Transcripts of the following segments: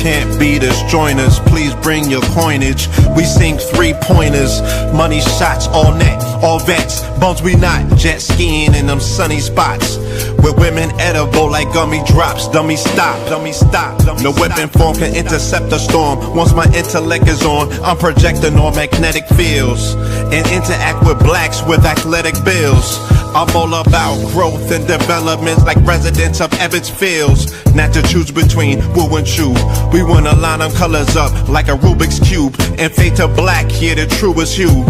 can't beat us, join us, please bring your coinage. We sink 3-pointers, money shots all net, all vets. Bums we not, jet skiing in them sunny spots. With women edible like gummy drops. Dummy stop, dummy stop. No weapon form can intercept a storm. Once my intellect is on, I'm projecting on magnetic fields and interact with blacks with athletic bills. I'm all about growth and development like residents of Ebbets Fields. Not to choose between woo and chew. We wanna line them colors up like a Rubik's Cube and fade to black, yeah, the truest hue.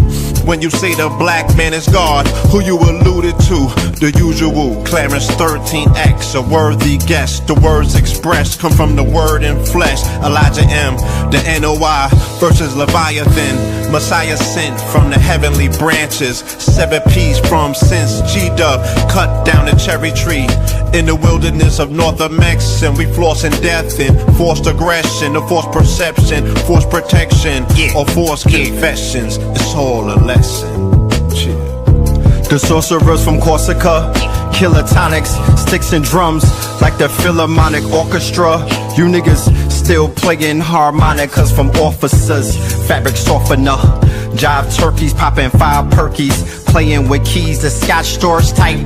When you say the black man is God, who you alluded to? The usual, Clarence 13X, a worthy guest. The words expressed come from the word in flesh. Elijah M, the NOI versus Leviathan. Messiah sent from the heavenly branches. 7 P's from since G-Dub cut down the cherry tree. In the wilderness of North Mex, and we flossing death and forced aggression, or forced perception, forced protection, or forced confessions. It's all a lesson. The sorcerers from Corsica, killer tonics, sticks and drums like the Philharmonic Orchestra. You niggas still playing harmonicas from officers. Fabric softener, jive turkeys popping 5 perkies, playing with keys, the Scotch storage type.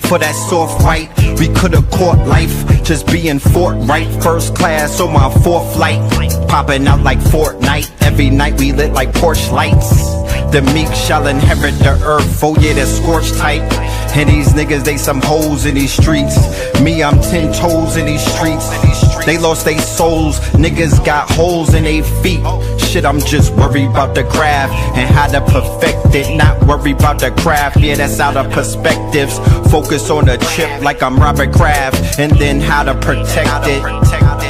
For that soft white, we could've caught life, just being forthright. First class on my 4th flight, popping out like Fortnite. Every night we lit like Porsche lights. The meek shall inherit the earth, oh yeah, the scorched type. And these niggas, they some hoes in these streets. Me, I'm 10 toes in these streets. They lost their souls, niggas got holes in their feet. Shit, I'm just worried about the craft and how to perfect it. Not worried about the craft, yeah, that's out of perspectives. Focus on the chip like I'm Robert Kraft, and then how to protect it.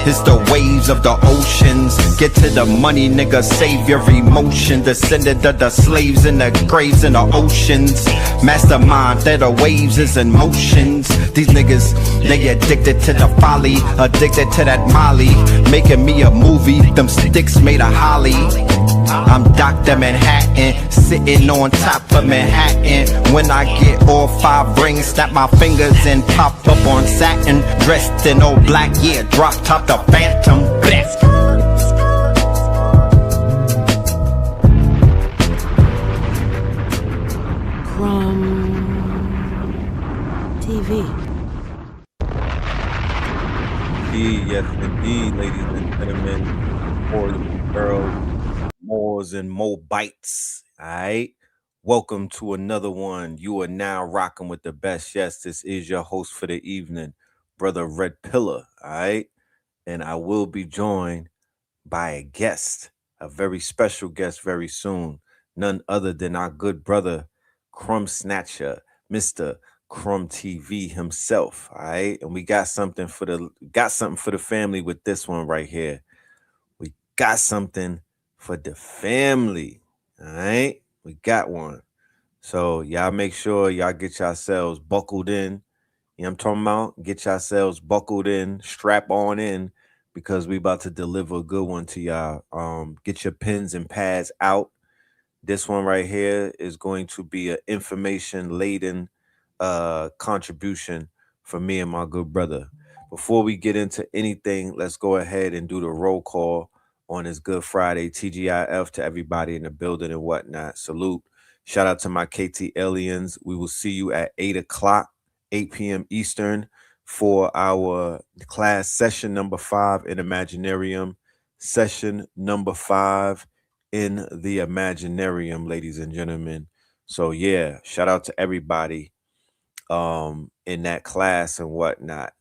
It's the waves of the oceans. Get to the money, nigga, save your emotion. Descendant of the slaves in the graves in the oceans. Mastermind that the waves is in motions. These niggas, they addicted to the folly, addicted to that molly. Making me a movie, them sticks made of holly. I'm Dr. Manhattan, sitting on top of Manhattan. When I get all 5 rings, snap my fingers and pop up on satin. Dressed in all black, yeah, drop top the Phantom. Blast. CRUMB TV. Yes, indeed, ladies and gentlemen, boys and girls, Moors and Mobites. Alright. Welcome to another one. You are now rocking with the best. Yes, this is your host for the evening, Brother Red Pillar. Alright. And I will be joined by a guest, a very special guest very soon. None other than our good brother, CRUMB Snatcher, Mr. CRUMB TV himself. Alright. And we got something for the family with this one right here. We got something for the family. All right, we got one. So y'all make sure y'all get yourselves buckled in. You know what I'm talking about? Get yourselves buckled in, strap on in, because we about to deliver a good one to y'all. Get your pens and pads out. This one right here is going to be an information laden contribution for me and my good brother. Before we get into anything, let's go ahead and do the roll call on this Good Friday. TGIF to everybody in the building and whatnot. Salute. Shout out to my KT aliens. We will see you at 8 o'clock, 8 p.m. Eastern for our class session number 5 in Imaginarium. Session number 5 in the Imaginarium, ladies and gentlemen. So yeah, shout out to everybody in that class and whatnot.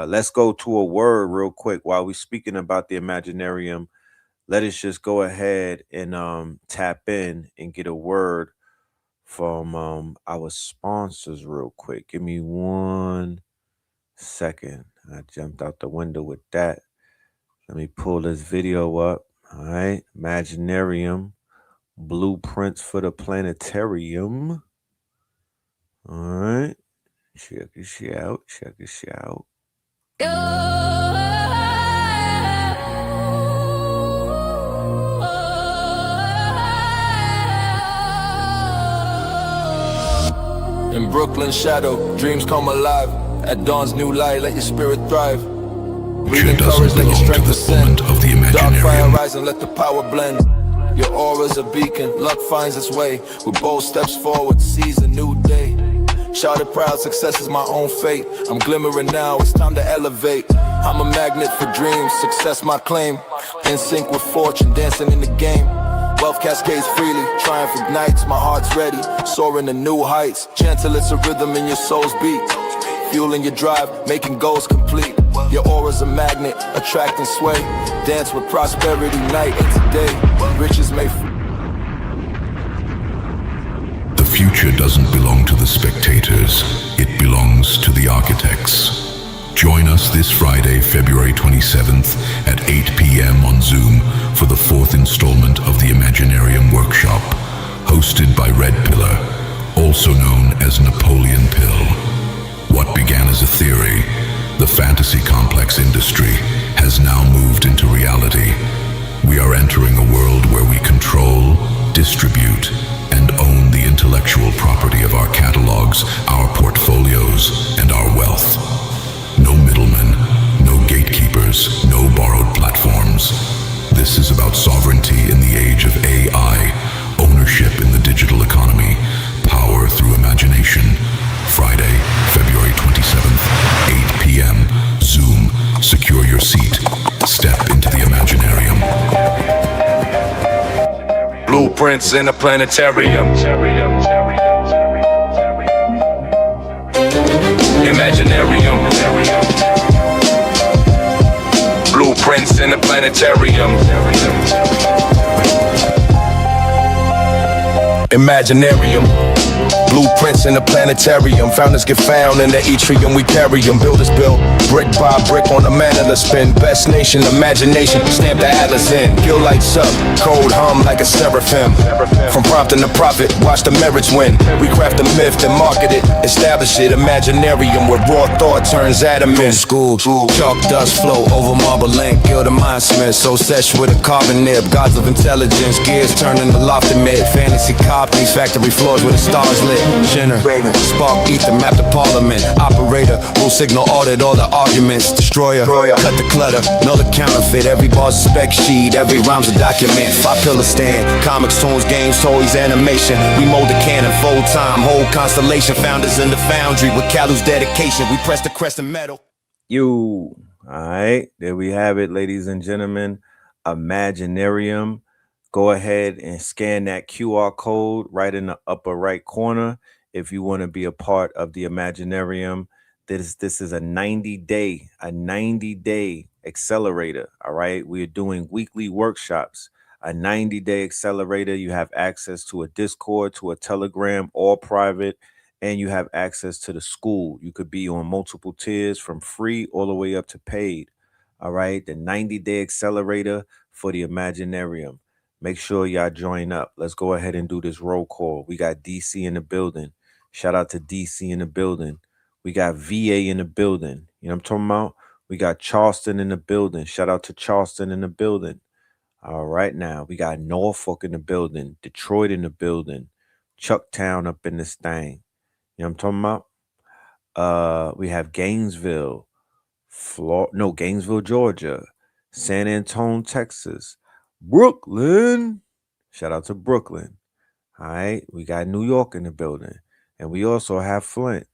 Let's go to a word real quick while we're speaking about the Imaginarium. Let us just go ahead and tap in and get a word from our sponsors real quick. Give me 1 second. I jumped out the window with that. Let me pull this video up. All right. Imaginarium. Blueprints for the planetarium. All right. Check this out. Check this out. In Brooklyn shadow, dreams come alive. At dawn's new light, let your spirit thrive. Future doesn't belong to the fulfillment of the Dark fire Imaginarium. rise and let the power blend. Your aura's a beacon, luck finds its way. With bold steps forward, seize a new day. Shouted proud, success is my own fate. I'm glimmering now, it's time to elevate. I'm a magnet for dreams, success my claim. In sync with fortune, dancing in the game. Wealth cascades freely, triumph ignites, my heart's ready. Soaring to new heights, gentle it's a rhythm in your soul's beat. Fueling your drive, making goals complete. Your aura's a magnet, attracting sway. Dance with prosperity night and today. Riches may The future doesn't belong to the spectators, it belongs to the architects. Join us this Friday, February 27th at 8 p.m. on Zoom for the 4th installment of the Imaginarium Workshop, hosted by Red Pillar, also known as Napoleon Pill. What began as a theory, the fantasy complex industry, has now moved into reality. We are entering a world where we control, distribute, and own the intellectual property of our catalogs, our portfolios, and our wealth. No middlemen, no gatekeepers, no borrowed platforms. This is about sovereignty in the age of AI, ownership in the digital economy, power through imagination. Friday, February 27th, 8 p.m. Zoom. Secure your seat. Step into the Imaginarium. blueprints in a planetarium. Imaginarium. Blueprints in a planetarium. Imaginarium. Blueprints in the planetarium. Founders get found in the atrium, we carry them. Builders build brick by brick on the manila spin. Best nation, imagination, stamp the atlas in. Gill lights up, code hum like a seraphim. From prompting the prophet, watch the merits win. We craft a myth and market it, establish it. Imaginarium where raw thought turns atom in. School, chalk dust flow over marble link. Gill the mindsmith, so sesh with a carbon nib. Gods of intelligence, gears turning the lofty mid. Fantasy copies, factory floors with the stars lit. Jenner, spark ether, map the parliament. Operator, rule signal audit all the arguments. Destroyer, cut the clutter, know the counterfeit. Every bar's a spec sheet, every rhyme's a document. 5 pillar stand, comics, tunes, games, toys, animation. We mold the cannon, full time, whole constellation. Founders in the foundry with Kalu's dedication. We press the crescent metal. You, all right, there we have it, ladies and gentlemen. Imaginarium. Go ahead and scan that QR code right in the upper right corner if you want to be a part of the Imaginarium. This is a 90-day accelerator. All right, we're doing weekly workshops. A 90-day accelerator. You have access to a Discord, to a Telegram, all private, and you have access to the school. You could be on multiple tiers from free all the way up to paid. All right, the 90-day accelerator for the Imaginarium. Make sure y'all join up. Let's go ahead and do this roll call. We got DC in the building. Shout out to DC in the building. We got VA in the building. You know what I'm talking about? We got Charleston in the building. Shout out to Charleston in the building. All right, now we got Norfolk in the building. Detroit in the building. Chucktown up in this thing. You know what I'm talking about? We have Gainesville, Gainesville, Georgia. San Antonio, Texas. Brooklyn. Shout out to Brooklyn. All right. We got New York in the building. And we also have Flint.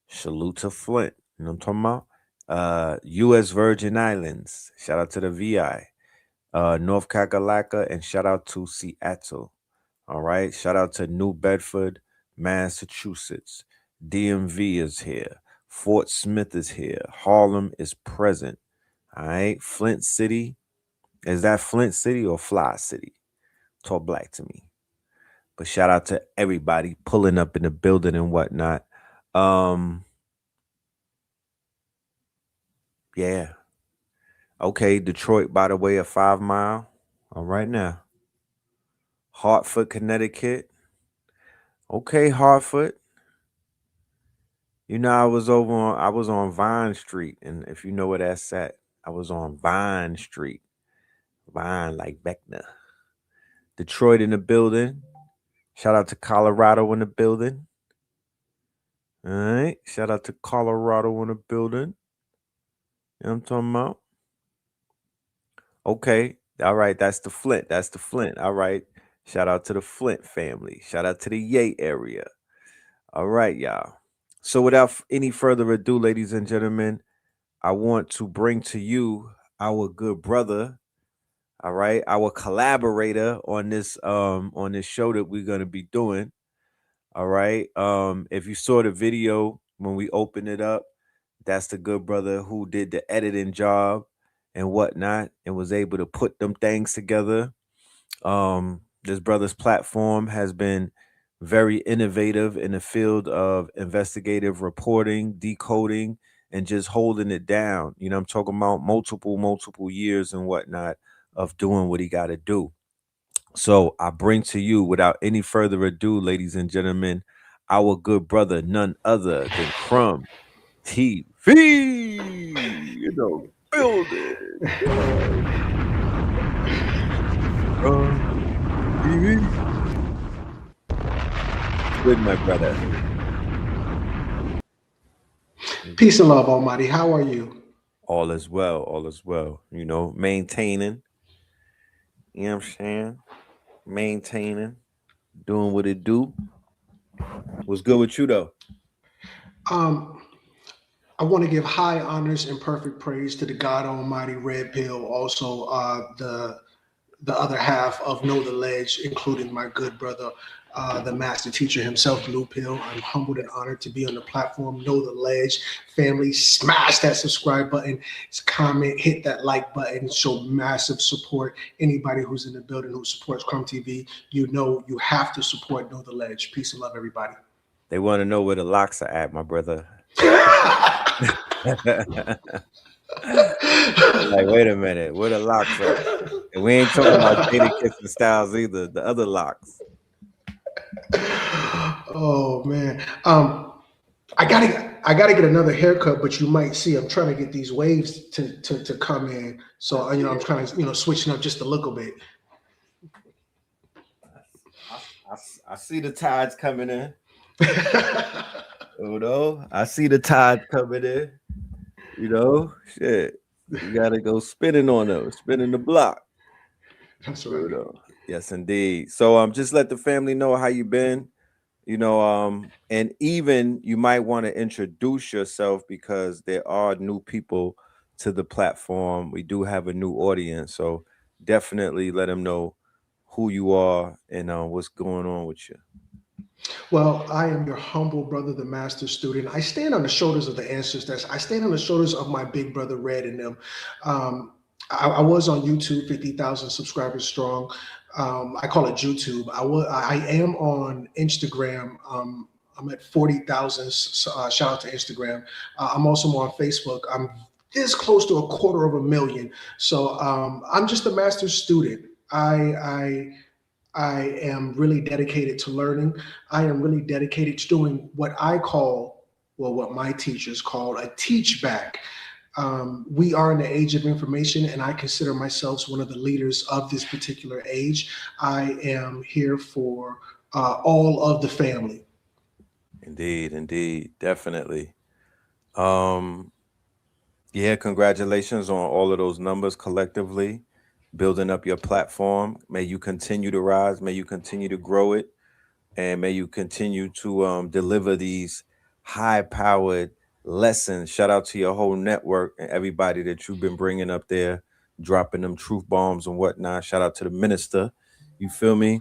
Salute to Flint. You know what I'm talking about? U.S. Virgin Islands. Shout out to the VI. North Kakalaka. And shout out to Seattle. All right. Shout out to New Bedford, Massachusetts. DMV is here. Fort Smith is here. Harlem is present. All right. Flint City. Is that Flint City or Fly City? Talk black to me. But shout out to everybody pulling up in the building and whatnot. Yeah. Okay, Detroit, by the way, a 5 mile. All right now. Hartford, Connecticut. Okay, Hartford. You know, I was on Vine Street, and if you know where that's at, I was on Vine Street. Vine like Beckner. Detroit in the building. Shout out to Colorado in the building. All right. Shout out to Colorado in the building. You know what I'm talking about? Okay. All right. That's the Flint. That's the Flint. All right. Shout out to the Flint family. Shout out to the Yay area. All right, y'all. So without any further ado, ladies and gentlemen, I want to bring to you our good brother, all right, our collaborator on this show that we're gonna be doing. All right. If you saw the video when we opened it up, that's the good brother who did the editing job and whatnot and was able to put them things together. This brother's platform has been very innovative in the field of investigative reporting, decoding, and just holding it down. You know, I'm talking about multiple years and whatnot of doing what he got to do. So I bring to you, without any further ado, ladies and gentlemen, our good brother, none other than CRUMB TV. You know, building. TV. Good, my brother. Peace and love, Almighty. How are you? All is well. All is well. You know, maintaining. You know what I'm saying? Maintaining, doing what it do. What's good with you though? I want to give high honors and perfect praise to the God Almighty Red Pill, also the other half of Know the Ledge, including my good brother, the master teacher himself, Blue Pill. I'm humbled and honored to be on the platform. Know the Ledge family. Smash that subscribe button, comment, hit that like button, show massive support. Anybody who's in the building who supports CRUMB TV, you know you have to support Know the Ledge. Peace and love, everybody. They want to know where the locks are at, my brother. Like, wait a minute, where the locks are? And we ain't talking about Jada Kissing Styles either. The other locks. Oh man, I gotta get another haircut, but you might see I'm trying to get these waves to come in. So I'm trying to switching up just a little bit. I see the tides coming in. I see the tides coming in. Shit. You gotta go spinning on them, spinning the block. That's right. Yes, indeed. So just let the family know how you been. And even you might want to introduce yourself because there are new people to the platform. We do have a new audience, so definitely let them know who you are and what's going on with you. Well, I am your humble brother, the master student. I stand on the shoulders of the ancestors. I stand on the shoulders of my big brother Red and them. I was on YouTube, 50,000 subscribers strong. I call it YouTube. I am on Instagram. I'm at 40,000. Shout out to Instagram. I'm also on Facebook. I'm this close to 250,000. So I'm just a master student. I am really dedicated to learning. I am really dedicated to doing what I call, what my teachers call a teach back. We are in the age of information, and I consider myself one of the leaders of this particular age. I am here for all of the family. Indeed, definitely. Yeah, congratulations on all of those numbers collectively, building up your platform. May you continue to rise, may you continue to grow it, and may you continue to deliver these high-powered lessons. Shout out to your whole network and everybody that you've been bringing up there, dropping them truth bombs and whatnot. Shout out to the minister. You feel me?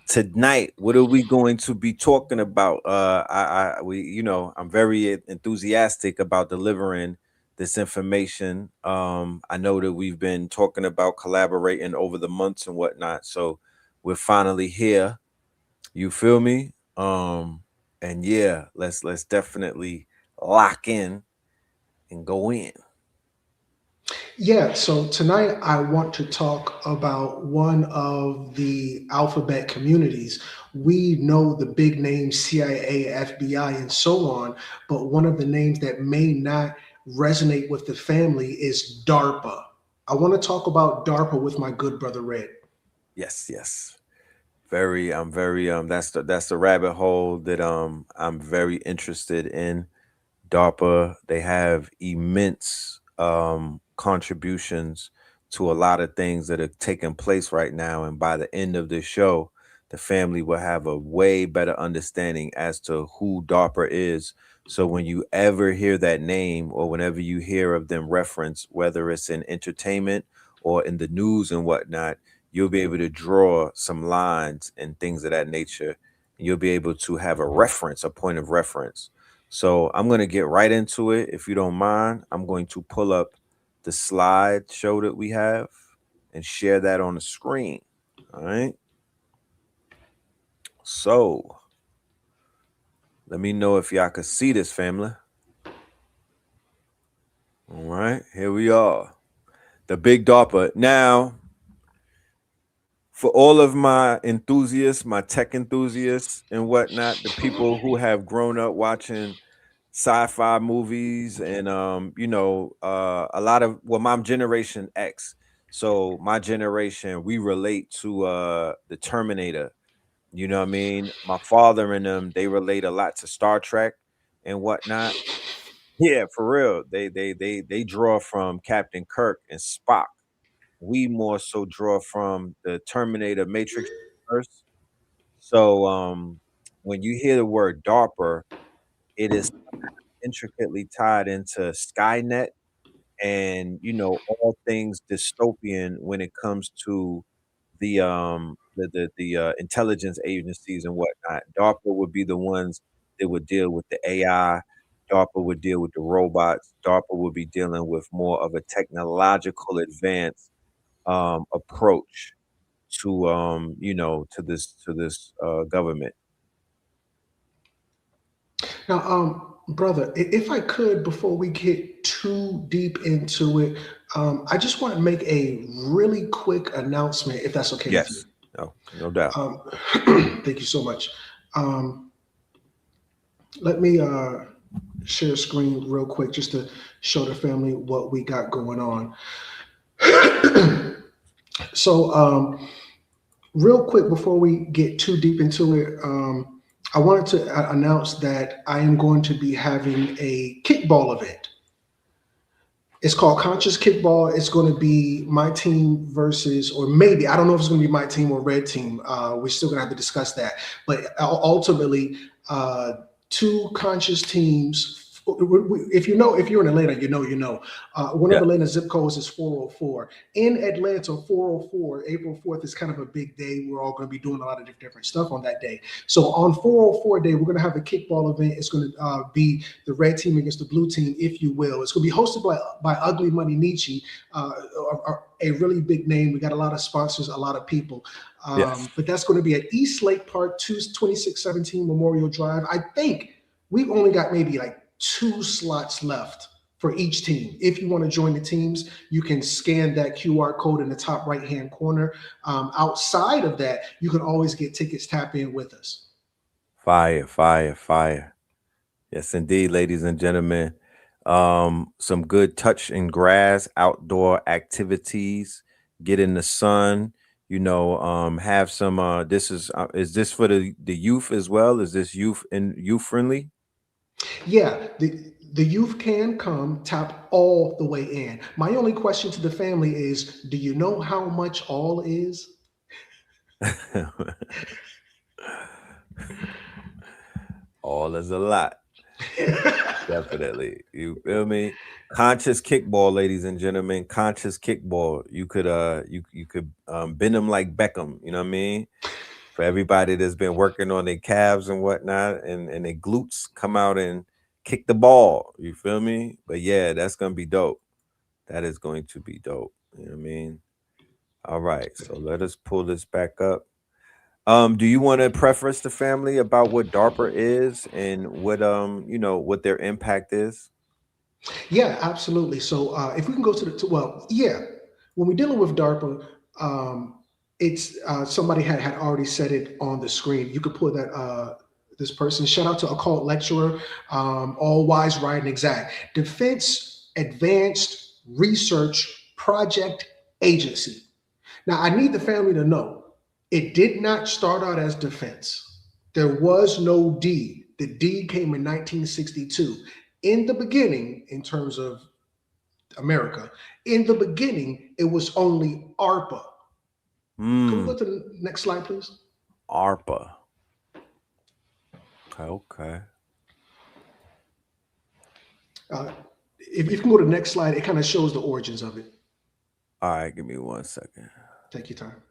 Tonight, what are we going to be talking about? I'm very enthusiastic about delivering this information. I know that we've been talking about collaborating over the months and whatnot, so we're finally here. You feel me? And yeah, let's definitely lock in and go in. Yeah, so tonight I want to talk about one of the alphabet communities. We know the big names CIA, FBI, and so on, but one of the names that may not resonate with the family is DARPA. I want to talk about DARPA with my good brother Red. Yes. I'm very that's the rabbit hole that I'm very interested in. DARPA, they have immense contributions to a lot of things that are taking place right now. And by the end of this show, the family will have a way better understanding as to who DARPA is. So when you ever hear that name, or whenever you hear of them referenced, whether it's in entertainment or in the news and whatnot, you'll be able to draw some lines and things of that nature. And you'll be able to have a reference, a point of reference. So I'm going to get right into it. If you don't mind, I'm going to pull up the slideshow that we have and share that on the screen. All right. So let me know if y'all could see this, family. All right, here we are. The big DARPA. Now, for all of my enthusiasts, my tech enthusiasts and whatnot, the people who have grown up watching sci-fi movies and a lot of, well, my generation X. So my generation, we relate to the Terminator. You know what I mean? My father and them, they relate a lot to Star Trek and whatnot. Yeah, for real. They draw from Captain Kirk and Spock. We more so draw from the Terminator Matrix universe. So when you hear the word DARPA, it is intricately tied into Skynet and all things dystopian when it comes to the intelligence agencies and whatnot. DARPA would be the ones that would deal with the AI. DARPA would deal with the robots. DARPA would be dealing with more of a technological advance approach to this government. Now, brother, if I could, before we get too deep into it, I just want to make a really quick announcement, if that's okay with you. Yes, no doubt. Thank you so much. Let me share screen real quick just to show the family what we got going on. So, real quick, before we get too deep into it, I wanted to announce that I am going to be having a kickball event. It's called Conscious Kickball. It's going to be my team versus, or maybe, I don't know if it's going to be my team or red team. We're still going to have to discuss that. But ultimately, two conscious teams. If you're in Atlanta, one of Atlanta's zip codes is 404. In Atlanta, 404, April 4th is kind of a big day. We're all going to be doing a lot of different stuff on that day. So on 404 day, we're going to have a kickball event. It's going to be the red team against the blue team, if you will. It's going to be hosted by Ugly Money Nietzsche, a really big name. We got a lot of sponsors, a lot of people. Yes. But that's going to be at East Lake Park, 2617 Memorial Drive. I think we've only got maybe like 2 slots left for each team. If you want to join the teams, you can scan that QR code in the top right-hand corner. Outside of that, you can always get tickets, tap in with us. Fire, fire, fire. Yes, indeed, ladies and gentlemen. Some good touch and grass, outdoor activities, get in the sun, have some, is this for the youth as well? Is this youth friendly? Yeah, the youth can come, tap all the way in. My only question to the family is, do you know how much all is? All is a lot. Definitely. You feel me? Conscious kickball, ladies and gentlemen. Conscious kickball. You could you could bend them like Beckham, you know what I mean? For everybody that's been working on their calves and whatnot and their glutes, come out and kick the ball. You feel me? But yeah, that's gonna be dope. That is going to be dope. You know what I mean? All right, so let us pull this back up. Do you want to preface the family about what DARPA is and what what their impact is? Yeah, absolutely. So if we can go to when we're dealing with DARPA, it's somebody had already said it on the screen. You could pull that this person. Shout out to Occult Lecturer, All Wise, Right, and Exact. Defense Advanced Research Project Agency. Now, I need the family to know it did not start out as defense. There was no D. The D came in 1962. In the beginning, in terms of America. In the beginning, it was only ARPA. Can we go to the next slide, please? ARPA. Okay. If you can go to the next slide, it kind of shows the origins of it. All right, give me 1 second. Take your time.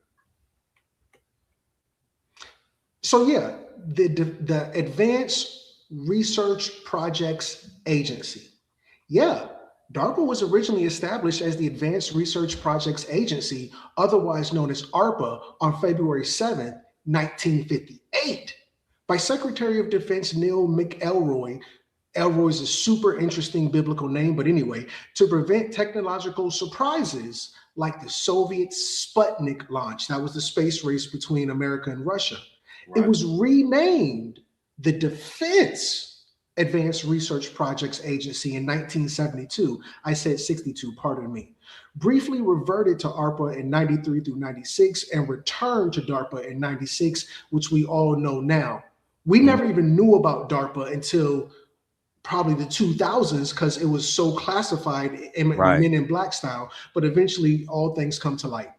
So yeah, the Advanced Research Projects Agency. Yeah, DARPA was originally established as the Advanced Research Projects Agency, otherwise known as ARPA, on February 7th, 1958, by Secretary of Defense Neil McElroy. Elroy is a super interesting biblical name, but anyway, to prevent technological surprises like the Soviet Sputnik launch. That was the space race between America and Russia. Right. It was renamed the Defense Advanced Research Projects Agency in 1972. I said 62, pardon me. Briefly reverted to ARPA in 93 through 96 and returned to DARPA in 96, which we all know now. We never even knew about DARPA until probably the 2000s because it was so classified in Men in Black style, but eventually all things come to light.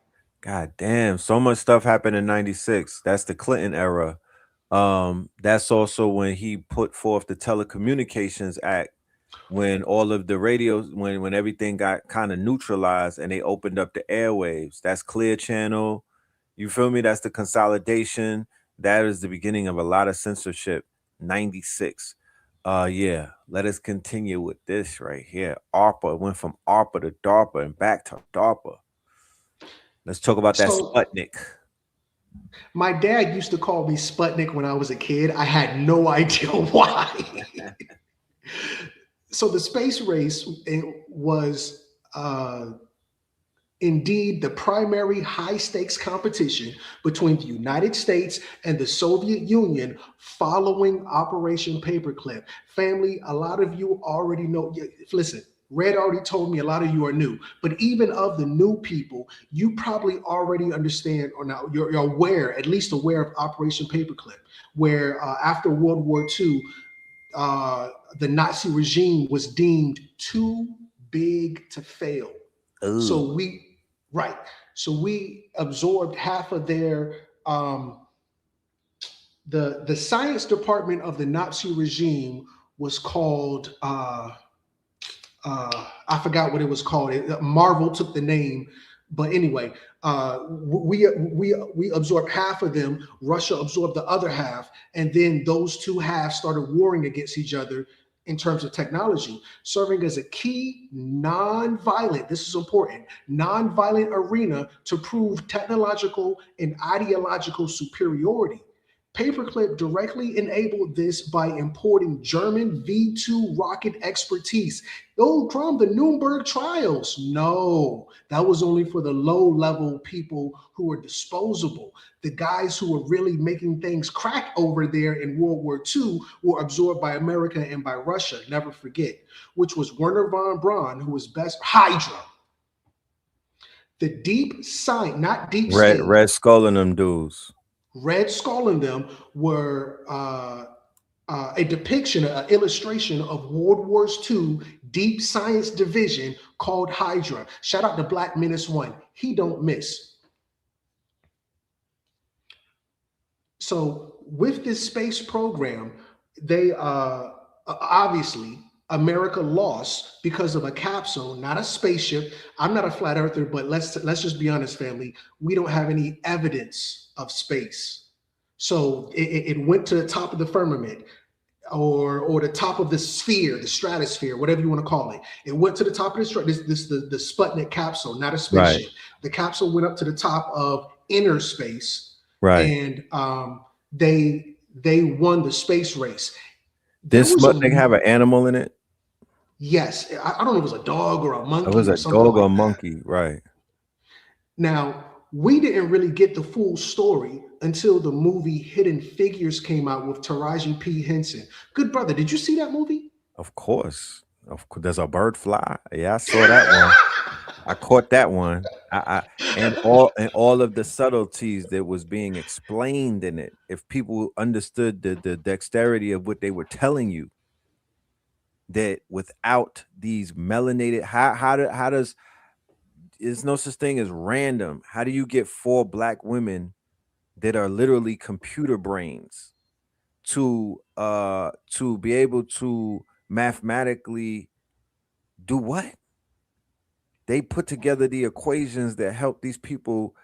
God damn, so much stuff happened in 96. That's the Clinton era. That's also when he put forth the Telecommunications Act, when all of the radios, when everything got kind of neutralized and they opened up the airwaves. That's Clear Channel. You feel me? That's the consolidation. That is the beginning of a lot of censorship. 96. Yeah, let us continue with this right here. ARPA. It went from ARPA to DARPA and back to DARPA. Let's talk about that Sputnik. My dad used to call me Sputnik when I was a kid. I had no idea why. So the space race was indeed the primary high-stakes competition between the United States and the Soviet Union following Operation Paperclip. Family, a lot of you already know. Listen, Red already told me a lot of you are new, but even of the new people, you probably already understand, or now you're aware, at least aware of Operation Paperclip, where after World War II, the Nazi regime was deemed too big to fail. Ooh. So we absorbed half of their the science department of the Nazi regime was called I forgot what it was called. Marvel took the name, but anyway, we absorbed half of them. Russia absorbed the other half, and then those two halves started warring against each other in terms of technology, serving as a key non-violent, this is important, non-violent arena to prove technological and ideological superiority. Paperclip directly enabled this by importing German V2 rocket expertise. Oh, CRUMB, the Nuremberg trials. No, that was only for the low-level people who were disposable. The guys who were really making things crack over there in World War II were absorbed by America and by Russia, never forget, which was Werner von Braun, who was best, Hydra. The deep science, not deep state. Red Skull and them dudes. Red Skull and them were a depiction, an illustration of World War II deep science division called Hydra. Shout out to Black Menace 1. He don't miss. So with this space program, they obviously America lost because of a capsule, not a spaceship. I'm not a flat earther, but let's just be honest, family. We don't have any evidence of space. So it went to the top of the firmament or the top of the sphere, the stratosphere, whatever you want to call it. It went to the top of the Sputnik capsule, not a spaceship. Right. The capsule went up to the top of inner space. Right. And they won the space race. Did Sputnik have an animal in it? Yes. I don't know if it was a dog or a monkey. It was a dog or a monkey, right. Now, we didn't really get the full story until the movie Hidden Figures came out with Taraji P. Henson. Good brother, did you see that movie? Of course. Does a bird fly? Yeah, I saw that one. I caught that one. And all of the subtleties that was being explained in it. If people understood the dexterity of what they were telling you. that without these melanated, how does, there's no such thing as random. How do you get 4 black women that are literally computer brains to be able to mathematically do what? They put together the equations that help these people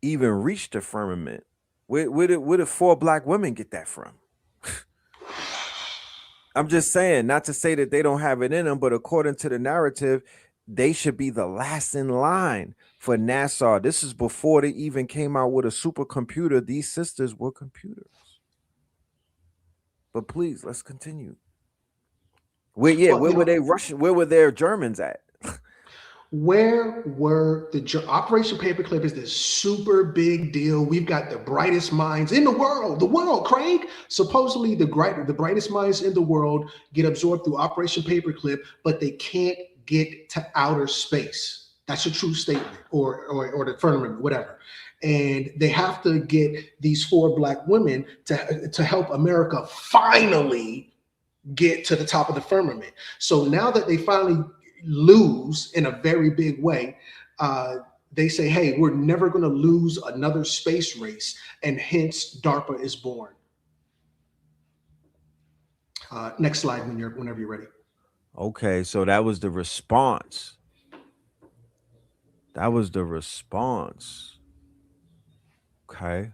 even reach the firmament. Where did 4 black women get that from? I'm just saying, not to say that they don't have it in them, but according to the narrative, they should be the last in line for NASA. This is before they even came out with a supercomputer. These sisters were computers. But please, let's continue. Where were they Russian? Where were their Germans at? Where were Operation Paperclip is this super big deal. We've got the brightest minds in the world, Craig. Supposedly the brightest minds in the world get absorbed through Operation Paperclip, but they can't get to outer space. That's a true statement, or the firmament, whatever. And they have to get these 4 black women to help America finally get to the top of the firmament. So now that they finally lose in a very big way, they say, hey, we're never going to lose another space race, and hence DARPA is born. Next slide whenever you're ready. Okay, so that was the response. That was the response. Okay.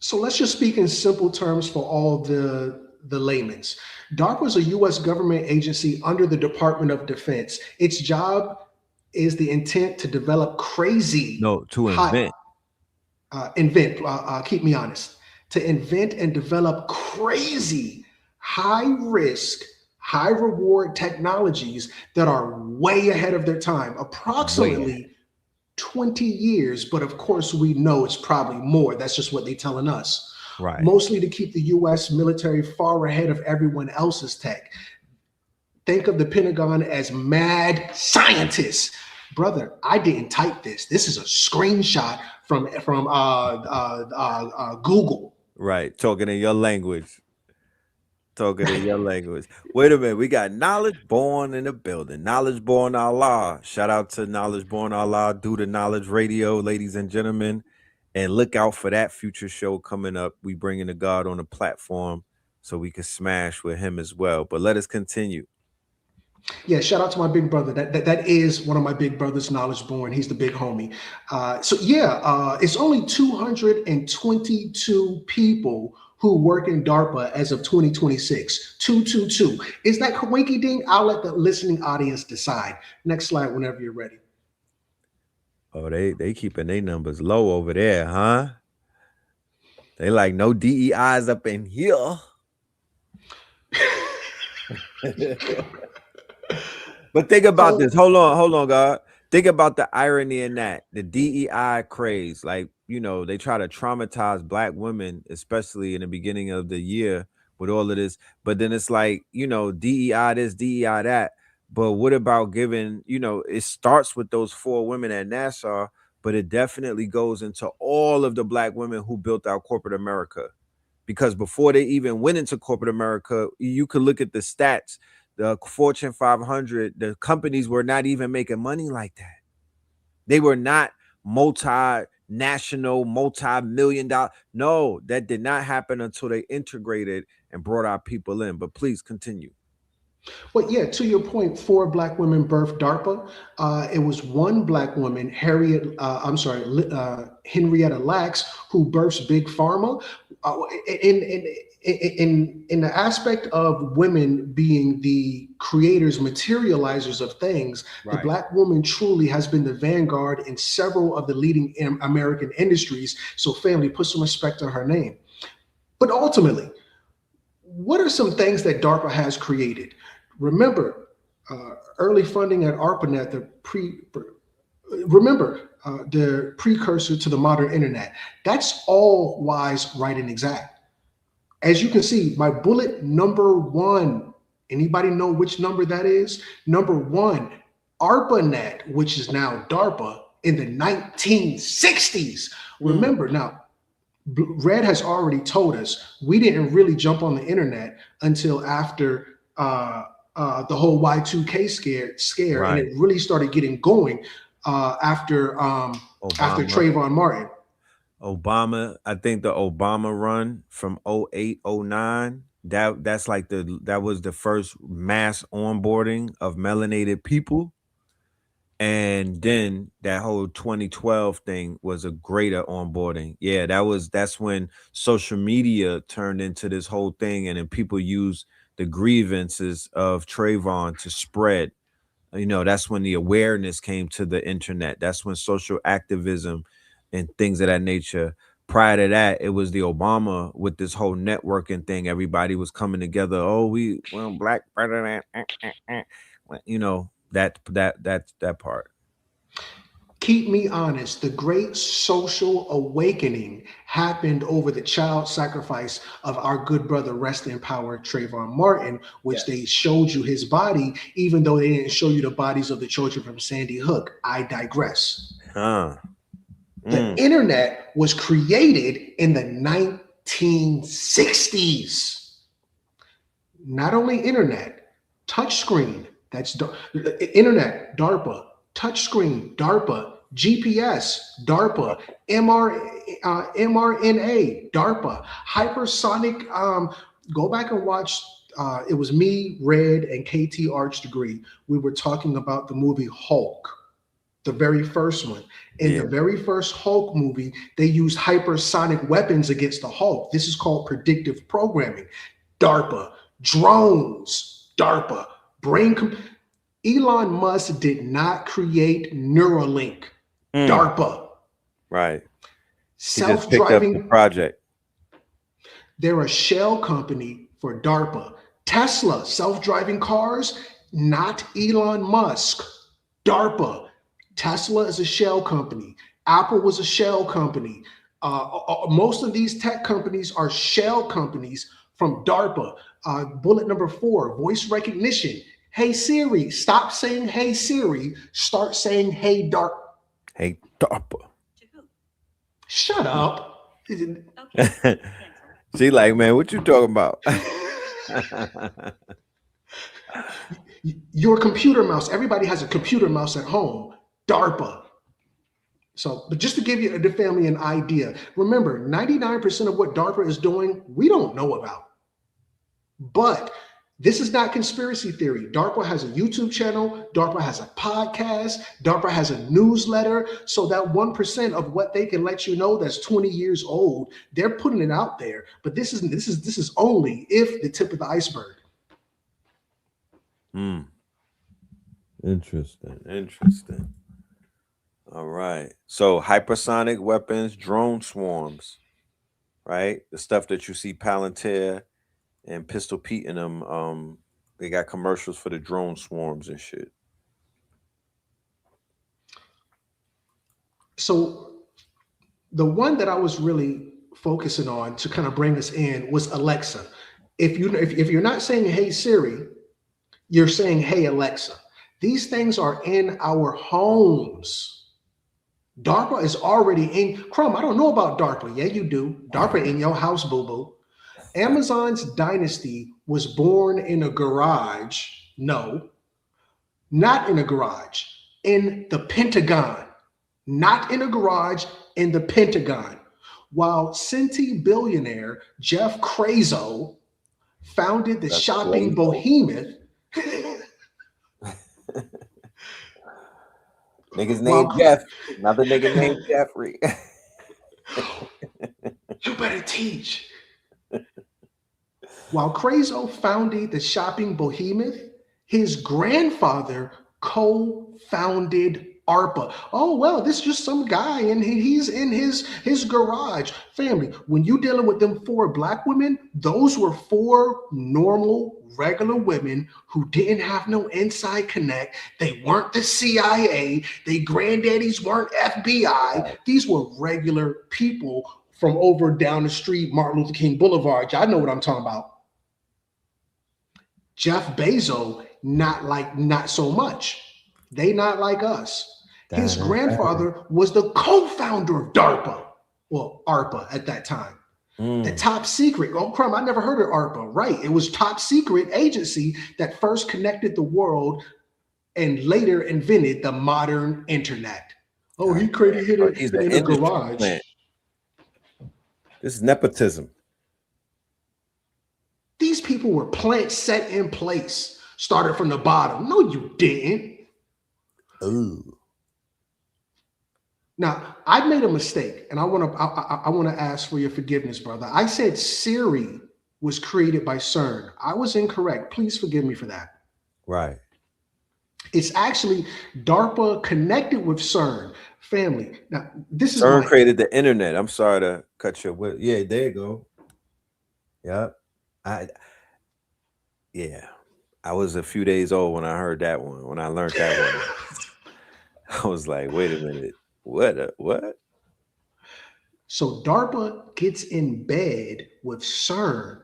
So let's just speak in simple terms for all the layman's. DARPA is a U.S. government agency under the Department of Defense. Its job is the intent to develop crazy. No, to invent. Keep me honest. To invent and develop crazy, high risk, high reward technologies that are way ahead of their time, approximately 20 years. But of course, we know it's probably more. That's just what they're telling us. Right. Mostly to keep the U.S. military far ahead of everyone else's tech. Think of the Pentagon as mad scientists. Brother, I didn't type this. This is a screenshot from Google. Right. Talking in your language. Talking in your language. Wait a minute. We got Knowledge Born in the building. Knowledge Born Allah. Shout out to Knowledge Born Allah. Do the Knowledge Radio, ladies and gentlemen. And look out for that future show coming up. We bringing the God on the platform so we can smash with him as well. But let us continue. Yeah, shout out to my big brother. That is one of my big brothers, Knowledge Born. He's the big homie. It's only 222 people who work in DARPA as of 2026. 222. Is that coinky ding? I'll let the listening audience decide. Next slide whenever you're ready. Oh, they keeping their numbers low over there, huh? They like no DEIs up in here. But think about this. Hold on, God. Think about the irony in that. The DEI craze, like, they try to traumatize black women, especially in the beginning of the year with all of this. But then it's like, DEI this, DEI that. But what about giving, it starts with those 4 women at NASA, but it definitely goes into all of the black women who built out corporate America. Because before they even went into corporate America, you could look at the stats. The Fortune 500, the companies were not even making money like that. They were not multinational, multi-million-dollar. No, that did not happen until they integrated and brought our people in. But please continue. Well, yeah, to your point, 4 black women birthed DARPA. It was 1 black woman, Henrietta Lacks, who births Big Pharma. In the aspect of women being the creators, materializers of things, right. The black woman truly has been the vanguard in several of the leading American industries. So family, put some respect on her name. But ultimately, what are some things that DARPA has created? Remember, early funding at ARPANET, the precursor to the modern internet. That's all wise, right, and exact. As you can see, my bullet number 1, anybody know which number that is? Number 1, ARPANET, which is now DARPA, in the 1960s. Remember, now, Red has already told us we didn't really jump on the internet until after the whole Y2K scare, Right. and it really started getting going after Trayvon Martin. Obama, I think the Obama run from 08, 09, that's like that was the first mass onboarding of melanated people. And then that whole 2012 thing was a greater onboarding. Yeah, that's when social media turned into this whole thing, and then people use the grievances of Trayvon to spread. You know, that's when the awareness came to the internet. That's when social activism and things of that nature. Prior to that, it was the Obama with this whole networking thing. Everybody was coming together. Oh, we want black president. You know, that part. Keep me honest, the great social awakening happened over the child sacrifice of our good brother, rest in power, Trayvon Martin, which they showed you his body, even though they didn't show you the bodies of the children from Sandy Hook. I digress. The internet was created in the 1960s. Not only internet, touchscreen, that's internet, DARPA, touchscreen, DARPA, GPS, DARPA, mRNA, DARPA, hypersonic. Go back and watch. It was me, Red, and KT Arch Degree. We were talking about the movie Hulk, the very first one. In the very first Hulk movie, they used hypersonic weapons against the Hulk. This is called predictive programming. DARPA, drones, DARPA, Elon Musk did not create Neuralink. DARPA. Right. Self-driving project. They're a shell company for DARPA. Tesla, self-driving cars, not Elon Musk. DARPA. Tesla is a shell company. Apple was a shell company. Most of these tech companies are shell companies from DARPA. Bullet number 4, voice recognition. Hey Siri, stop saying hey Siri, start saying hey DARPA. Hey DARPA. Shut up. She like, man, what you talking about? Your computer mouse, everybody has a computer mouse at home. DARPA. So, but just to give you the family an idea, remember 99% of what DARPA is doing, we don't know about. But this is not conspiracy theory. DARPA has a YouTube channel. DARPA has a podcast. DARPA has a newsletter. So that 1% of what they can let you know that's 20 years old, they're putting it out there. But this is only if the tip of the iceberg. Interesting. All right. So hypersonic weapons, drone swarms, right? The stuff that you see Palantir and Pistol Pete in them, they got commercials for the drone swarms and shit. So the one that I was really focusing on to kind of bring us in was Alexa. If you're not saying hey Siri, you're saying hey Alexa. These things are in our homes. DARPA is already in. CRUMB, I don't know about DARPA. Yeah, you do. DARPA in your house, boo-boo. Amazon's dynasty was born in a garage. No, not in a garage. In the Pentagon. Not in a garage, in the Pentagon. While centi-billionaire Jeff Bezos founded the shopping behemoth. Niggas named Jeff, another nigga named Jeffrey. You better teach. While Bezos founded the shopping behemoth, his grandfather co-founded ARPA. Oh, well, this is just some guy and he's in his garage. Family, when you dealing with them 4 black women, those were 4 normal, regular women who didn't have no inside connect. They weren't the CIA. They granddaddies weren't FBI. These were regular people from over down the street, Martin Luther King Boulevard. Y'all know what I'm talking about. Jeff Bezos, not so much. They not like us. His grandfather was the co-founder of DARPA, well, ARPA at that time. The top secret. Oh, crumb! I never heard of ARPA. Right? It was top secret agency that first connected the world and later invented the modern internet. Oh, he created it He's an in a industry garage. plant. This is nepotism. These people were plants set in place, started from the bottom. No, you didn't. Ooh. Now, I made a mistake, and I want to ask for your forgiveness, brother. I said Siri was created by CERN. I was incorrect. Please forgive me for that. Right. It's actually DARPA connected with CERN. Family. Now, this is CERN created the internet. I'm sorry to cut you. Yeah, there you go. Yep. I was a few days old when I heard that one. When I learned that one, I was like, wait a minute. What? So DARPA gets in bed with CERN,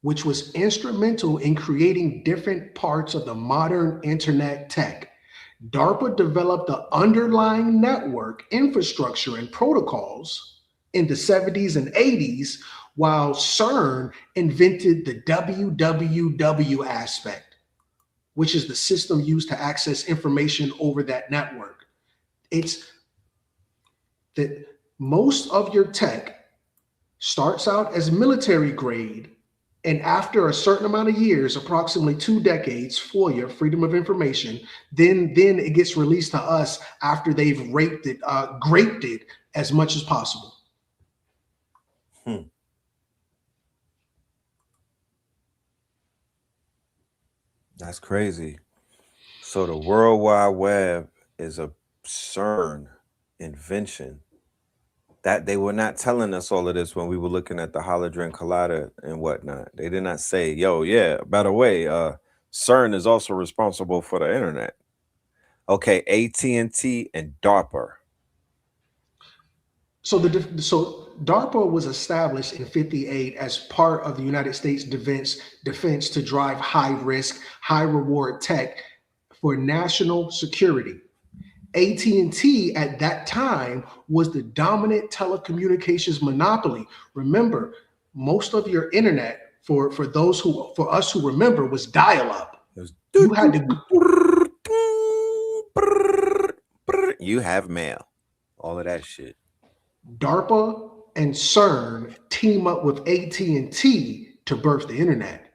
which was instrumental in creating different parts of the modern internet tech. DARPA developed the underlying network infrastructure and protocols in the 70s and 80s, while CERN invented the WWW aspect, which is the system used to access information over that network. It's that most of your tech starts out as military grade, and after a certain amount of years, approximately 2 decades, FOIA, Freedom of Information, then it gets released to us after they've graped it as much as possible. That's crazy. So the World Wide Web is a CERN invention. That they were not telling us all of this when we were looking at the Holodron Collider and whatnot. They did not say, yo, yeah, by the way, CERN is also responsible for the internet. Okay, AT&T and DARPA. So DARPA was established in '58 as part of the United States defense to drive high risk, high reward tech for national security. AT&T at that time was the dominant telecommunications monopoly. Remember, most of your internet for us who remember was dial-up. You had to you have mail, all of that shit. DARPA and CERN team up with AT&T to birth the internet.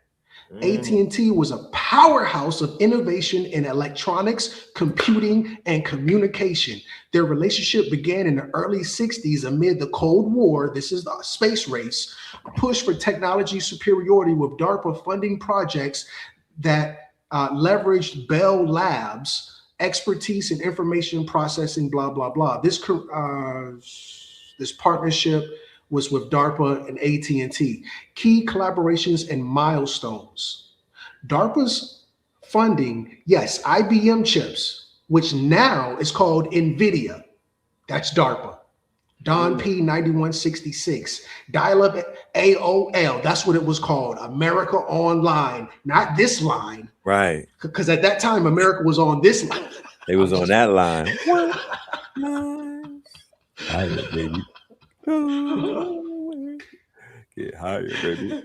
AT&T was a powerhouse of innovation in electronics, computing, and communication. Their relationship began in the early 60s amid the Cold War. This is the space race, push for technology superiority, with DARPA funding projects that leveraged Bell Labs' expertise in information processing, blah, blah, blah. This partnership was with DARPA and AT&T. Key collaborations and milestones. DARPA's funding, yes, IBM chips, which now is called NVIDIA. That's DARPA. Don P 9166. Dial-up AOL, that's what it was called. America Online, not this line. Right. Because at that time, America was on this line. They was on that line. Higher, baby. Get higher, baby.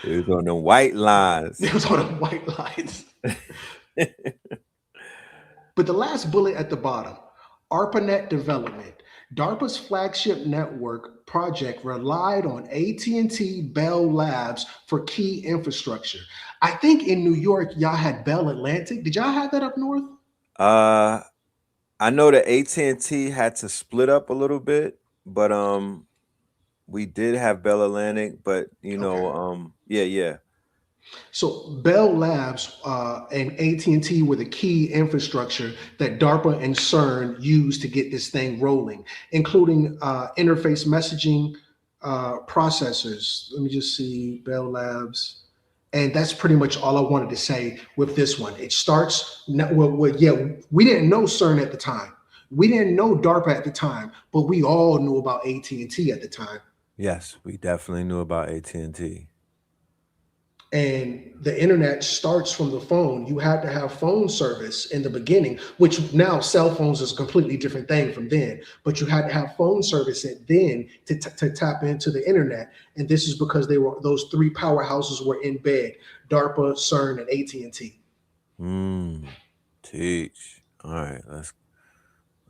It was on the white lines. It was on the white lines. But the last bullet at the bottom, ARPANET development. DARPA's flagship network project relied on AT&T Bell Labs for key infrastructure. I think in New York, y'all had Bell Atlantic. Did y'all have that up north? I know that AT&T had to split up a little bit, but we did have Bell Atlantic, but you know, yeah. So Bell Labs and AT&T were the key infrastructure that DARPA and CERN used to get this thing rolling, including interface messaging processors. Let me just see, Bell Labs. And that's pretty much all I wanted to say with this one. It starts, we didn't know CERN at the time. We didn't know DARPA at the time, but we all knew about AT&T at the time. Yes, we definitely knew about AT&T. And the internet starts from the phone. You had to have phone service in the beginning, which now cell phones is a completely different thing from then. But you had to have phone service then to tap into the internet. And this is because those three powerhouses were in bed: DARPA, CERN, and AT&T. Teach. All right,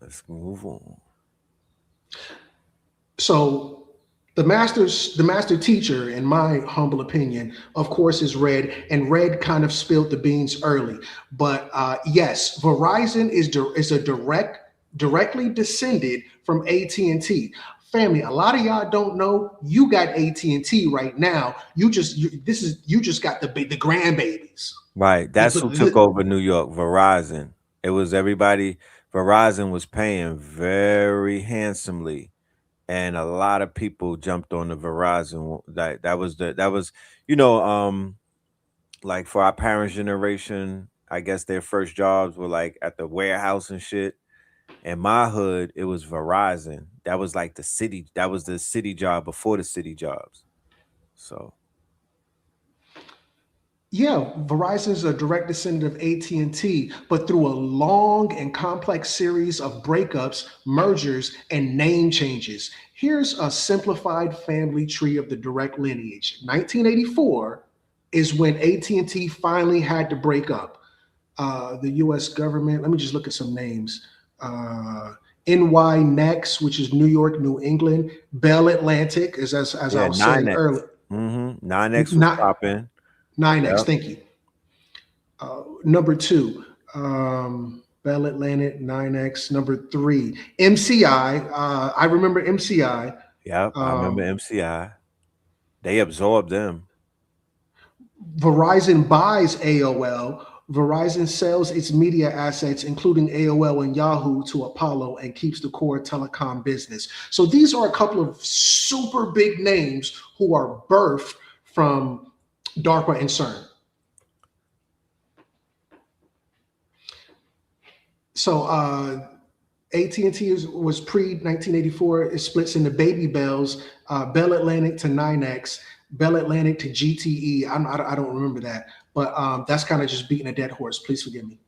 let's move on. So the master teacher, in my humble opinion, of course, is Red, and Red kind of spilled the beans early. But yes, Verizon is directly descended from AT&T. Family, a lot of y'all don't know, you got AT&T right now. You just got the grandbabies. Right, that's who took over New York. Verizon. It was everybody. Verizon was paying very handsomely. And a lot of people jumped on the Verizon. That was like for our parents' generation, I guess their first jobs were like at the warehouse and shit. In my hood, it was Verizon. That was like the city. That was the city job before the city jobs. So yeah, Verizon is a direct descendant of AT&T, but through a long and complex series of breakups, mergers, and name changes. Here's a simplified family tree of the direct lineage. 1984 is when AT&T finally had to break up. The U.S. government, let me just look at some names. NY Next, which is New York, New England. Bell Atlantic, as I was saying earlier. 9X was popping. 9X, yep. Thank you. Number 2, Bell Atlantic, 9X. Number 3, MCI. I remember MCI. Yep, I remember MCI. They absorbed them. Verizon buys AOL. Verizon sells its media assets, including AOL and Yahoo, to Apollo and keeps the core telecom business. So these are a couple of super big names who are birthed from DARPA and CERN. So AT&T was pre-1984. It splits into Baby Bells, Bell Atlantic to 9X, Bell Atlantic to GTE. I don't remember that, but that's kind of just beating a dead horse. Please forgive me.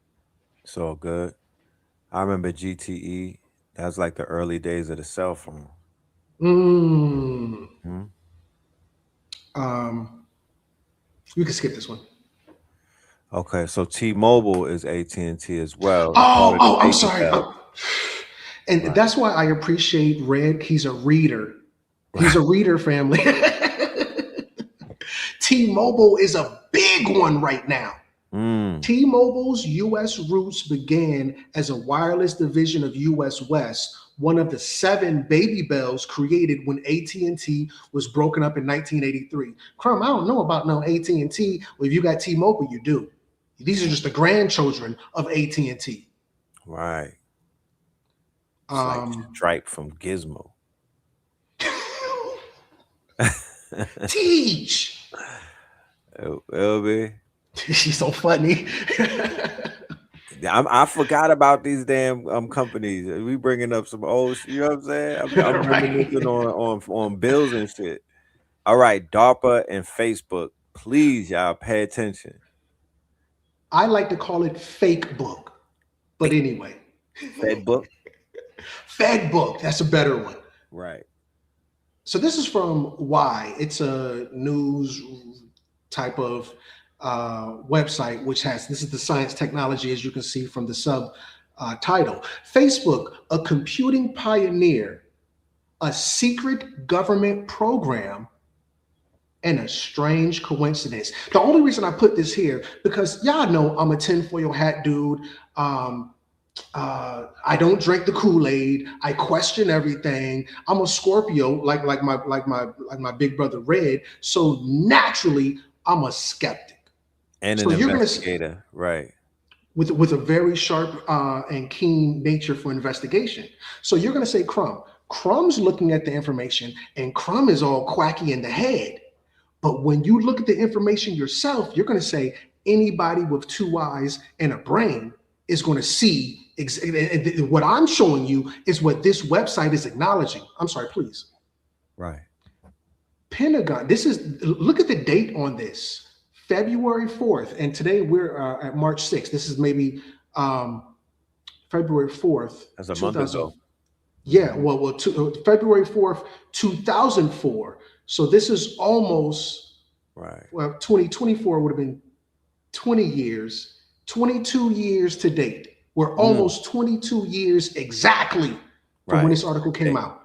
So good. I remember GTE. That was like the early days of the cell phone. You can skip this one. Okay, so T-Mobile is AT&T as well. I'm sorry. And that's why I appreciate Red. He's a reader. He's a reader, family. T-Mobile is a big one right now. T-Mobile's U.S. roots began as a wireless division of U.S. West, one of the 7 baby bells created when AT&T was broken up in 1983. CRUMB, I don't know about no AT&T. Well, if you got T-Mobile, you do. These are just the grandchildren of AT&T. Right. Like Stripe from Gizmo. Teach. It'll be. She's so funny. I forgot about these damn companies. We bringing up some old, you know what I'm saying? I'm reminiscing on bills and shit. All right, DARPA and Facebook, please, y'all pay attention. I like to call it fake book, but anyway. Fed book? Fed book, that's a better one. Right. So this is from Y. It's a news type of website, which has, this is the science technology, as you can see from the subtitle. Facebook, a computing pioneer, a secret government program, and a strange coincidence. The only reason I put this here, because y'all know I'm a tinfoil hat dude. I don't drink the Kool-Aid. I question everything. I'm a Scorpio, like my big brother Red. So naturally, I'm a skeptic. And an investigator, right? With a very sharp and keen nature for investigation. So you're going to say CRUMB. CRUMB's looking at the information, and CRUMB is all quacky in the head. But when you look at the information yourself, you're going to say anybody with 2 eyes and a brain is going to see. What I'm showing you is what this website is acknowledging. I'm sorry, please. Right. Pentagon. This is, look at the date on this. February 4th, and today we're at March 6th. This is maybe February 4th. That's a month ago. Yeah, February 4th, 2004. So this is almost, right. Well, 2024 would have been 20 years, 22 years to date. We're almost 22 years exactly from when this article came out.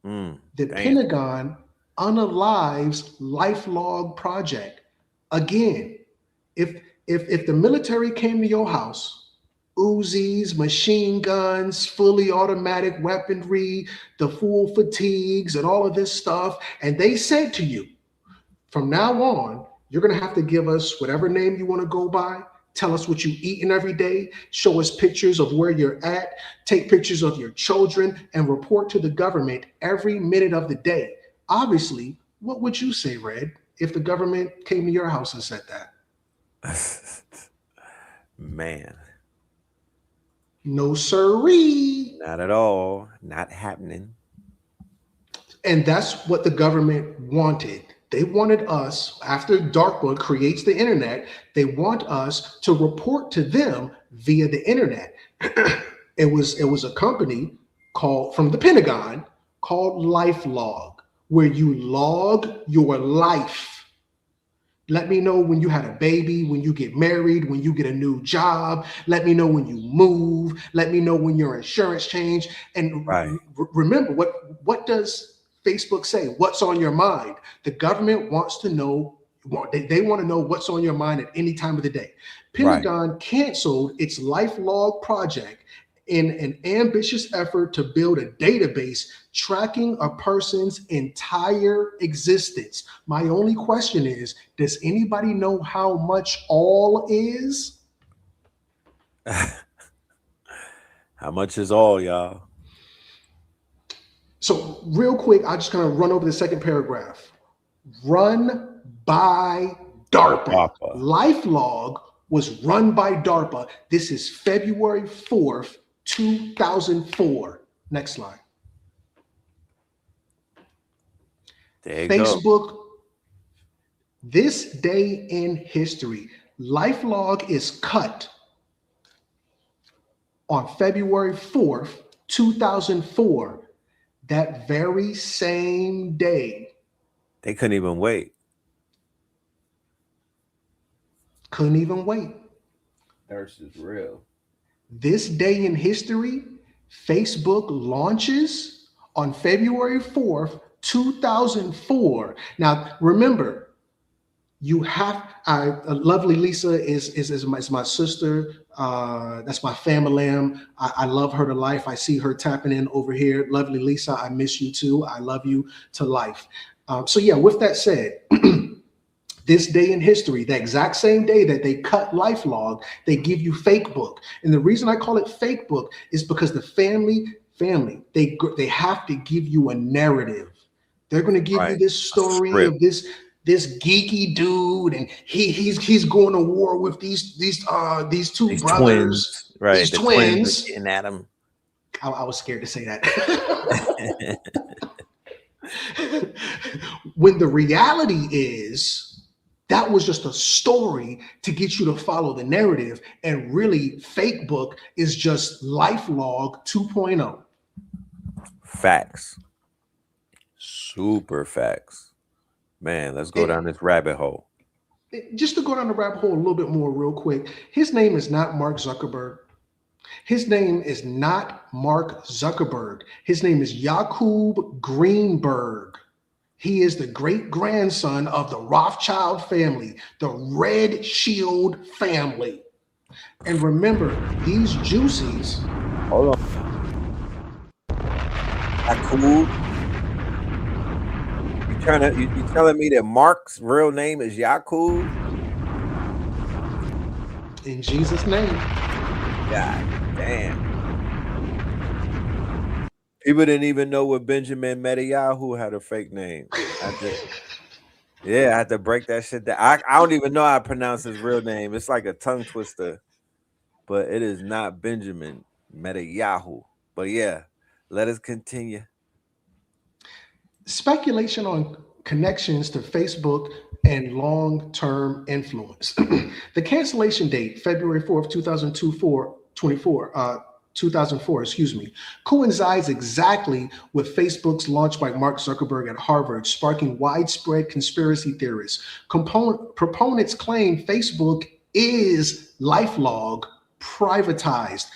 The Pentagon unalives lifelog project. Again, if the military came to your house, Uzis, machine guns, fully automatic weaponry, the full fatigues, and all of this stuff, and they said to you, from now on, you're going to have to give us whatever name you want to go by, tell us what you eating every day, show us pictures of where you're at, take pictures of your children, and report to the government every minute of the day. Obviously, what would you say, Red, if the government came to your house and said that? Man. No sirree. Not at all. Not happening. And that's what the government wanted. They wanted us, after DARPA creates the internet, they want us to report to them via the internet. It was a company called, from the Pentagon, called LifeLog, where you log your life. Let me know when you had a baby, when you get married, when you get a new job. Let me know when you move. Let me know when your insurance changed. And remember, what does Facebook say? What's on your mind? The government wants to know. They want to know what's on your mind at any time of the day. Pentagon canceled its LifeLog project in an ambitious effort to build a database tracking a person's entire existence. My only question is, does anybody know how much all is? How much is all, y'all? So real quick, I'm just going to run over the second paragraph. Run by DARPA. LifeLog was run by DARPA. This is February 4th, 2004. Next slide. There you Facebook, go. This day in history. LifeLog is cut on February 4th, 2004. That very same day. They couldn't even wait. Couldn't even wait. Thirst is real. This day in history, Facebook launches on February 4th, 2004. Now, remember, you have, lovely Lisa is my sister. That's my family. I love her to life. I see her tapping in over here. Lovely Lisa, I miss you too. I love you to life. So yeah, with that said, this day in history, the exact same day that they cut LifeLog, they give you Facebook. And the reason I call it Facebook is because the family, they have to give you a narrative. They're going to give you this story of this geeky dude, and he's going to war with these two brothers, twins, right? These twins getting at him. I was scared to say that. When the reality is, that was just a story to get you to follow the narrative, and really, Facebook is just LifeLog 2.0. Facts. Super facts. Man, let's go down this rabbit hole. Just to go down the rabbit hole a little bit more real quick, his name is not Mark Zuckerberg. His name is not Mark Zuckerberg. His name is Jakub Greenberg. He is the great-grandson of the Rothschild family, the Red Shield family. And remember, these juicies... Hold on. Jakub? You telling me that Mark's real name is Jakub? In Jesus' name. God damn. People didn't even know what Benjamin Netanyahu had a fake name. I had to break that shit down. I don't even know how to pronounce his real name. It's like a tongue twister. But it is not Benjamin Netanyahu. But yeah, let us continue. Speculation on connections to Facebook and long-term influence. The cancellation date, February 4th, 2004, coincides exactly with Facebook's launch by Mark Zuckerberg at Harvard, sparking widespread conspiracy theorists. Proponents claim Facebook is LifeLog privatized,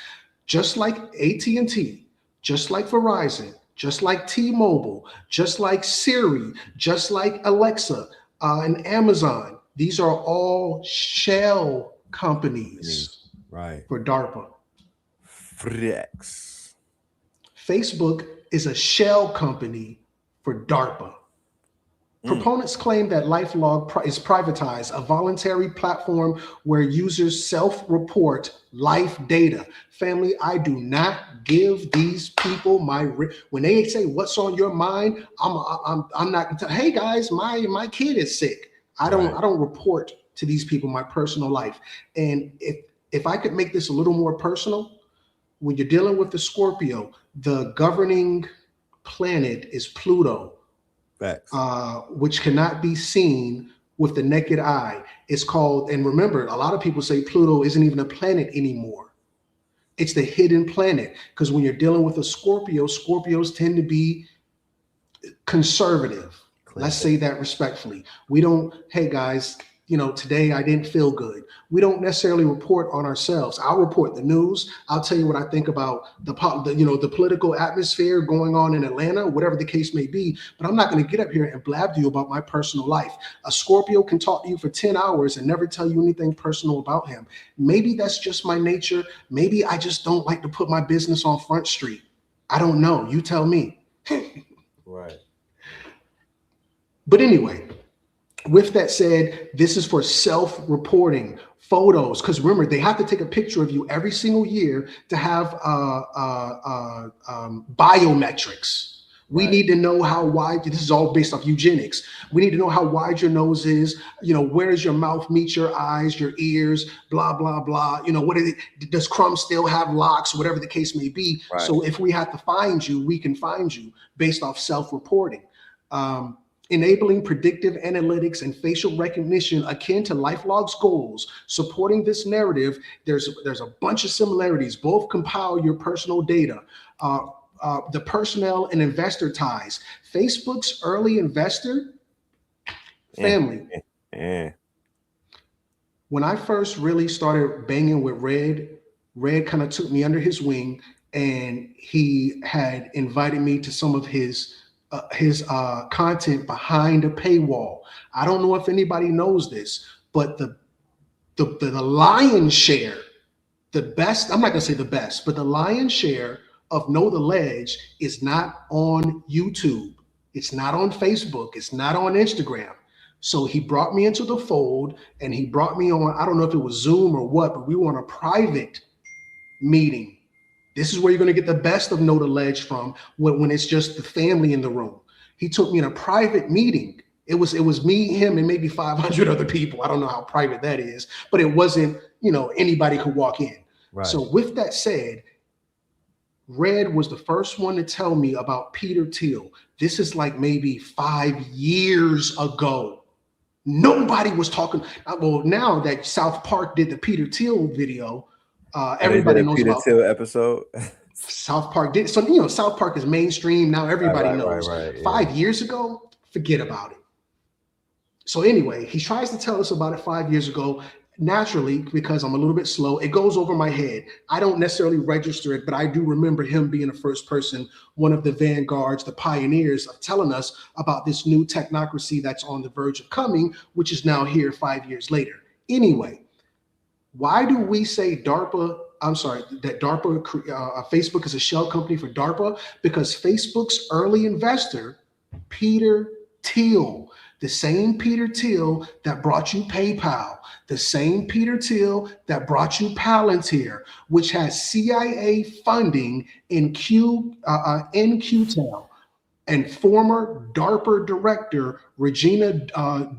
just like AT&T, just like Verizon, just like T-Mobile, just like Siri, just like Alexa, and Amazon. These are all shell companies for DARPA. Flex. Facebook is a shell company for DARPA. Proponents claim that LifeLog is privatized, a voluntary platform where users self-report life data. Family, I do not give these people when they say what's on your mind. I'm not gonna tell. Hey guys, my kid is sick. I don't report to these people my personal life. And if I could make this a little more personal, when you're dealing with the Scorpio, the governing planet is Pluto. Which cannot be seen with the naked eye. It's called, and remember, a lot of people say Pluto isn't even a planet anymore. It's the hidden planet, because when you're dealing with a Scorpio, Scorpios tend to be conservative. Let's say that respectfully. We don't, hey guys, today I didn't feel good. We don't necessarily report on ourselves. I'll report the news. I'll tell you what I think about the political atmosphere going on in Atlanta, whatever the case may be. But I'm not going to get up here and blab to you about my personal life. A Scorpio can talk to you for 10 hours and never tell you anything personal about him. Maybe that's just my nature. Maybe I just don't like to put my business on Front Street. I don't know. You tell me. Right. But anyway, with that said, this is for self-reporting photos, because remember, they have to take a picture of you every single year to have biometrics. We need to know how wide, this is all based off eugenics. We need to know how wide your nose is, where does your mouth meet your eyes, your ears, blah, blah, blah. What is it? Does CRUMB still have locks, whatever the case may be. Right. So if we have to find you, we can find you based off self-reporting. Enabling predictive analytics and facial recognition akin to LifeLog's goals. Supporting this narrative, there's a bunch of similarities. Both compile your personal data. The personnel and investor ties. Facebook's early investor family. When I first really started banging with Red kind of took me under his wing, and he had invited me to some of his content behind a paywall. I don't know if anybody knows this, but the lion's share, the best, I'm not gonna say the best, but the lion's share of Know the Ledge is not on YouTube. It's not on Facebook. It's not on Instagram. So he brought me into the fold, and he brought me on, I don't know if it was Zoom or what, but we were on a private meeting. This is where you're going to get the best of Know the Ledge from when it's just the family in the room. He took me in a private meeting. It was me, him, and maybe 500 other people. I don't know how private that is, but it wasn't, anybody could walk in. Right. So with that said, Red was the first one to tell me about Peter Thiel. This is like maybe 5 years ago. Nobody was talking. Well, now that South Park did the Peter Thiel video, everybody knows Peter about Thiel episode. South Park did. So, South Park is mainstream. Now everybody knows. Right, 5 years ago, forget about it. So anyway, he tries to tell us about it 5 years ago. Naturally, because I'm a little bit slow, it goes over my head. I don't necessarily register it, but I do remember him being the first person, one of the vanguards, the pioneers of telling us about this new technocracy that's on the verge of coming, which is now here 5 years later. Anyway, why do we say that DARPA, Facebook is a shell company for DARPA? Because Facebook's early investor, Peter Thiel, the same Peter Thiel that brought you PayPal, the same Peter Thiel that brought you Palantir, which has CIA funding in QTEL, and former DARPA director Regina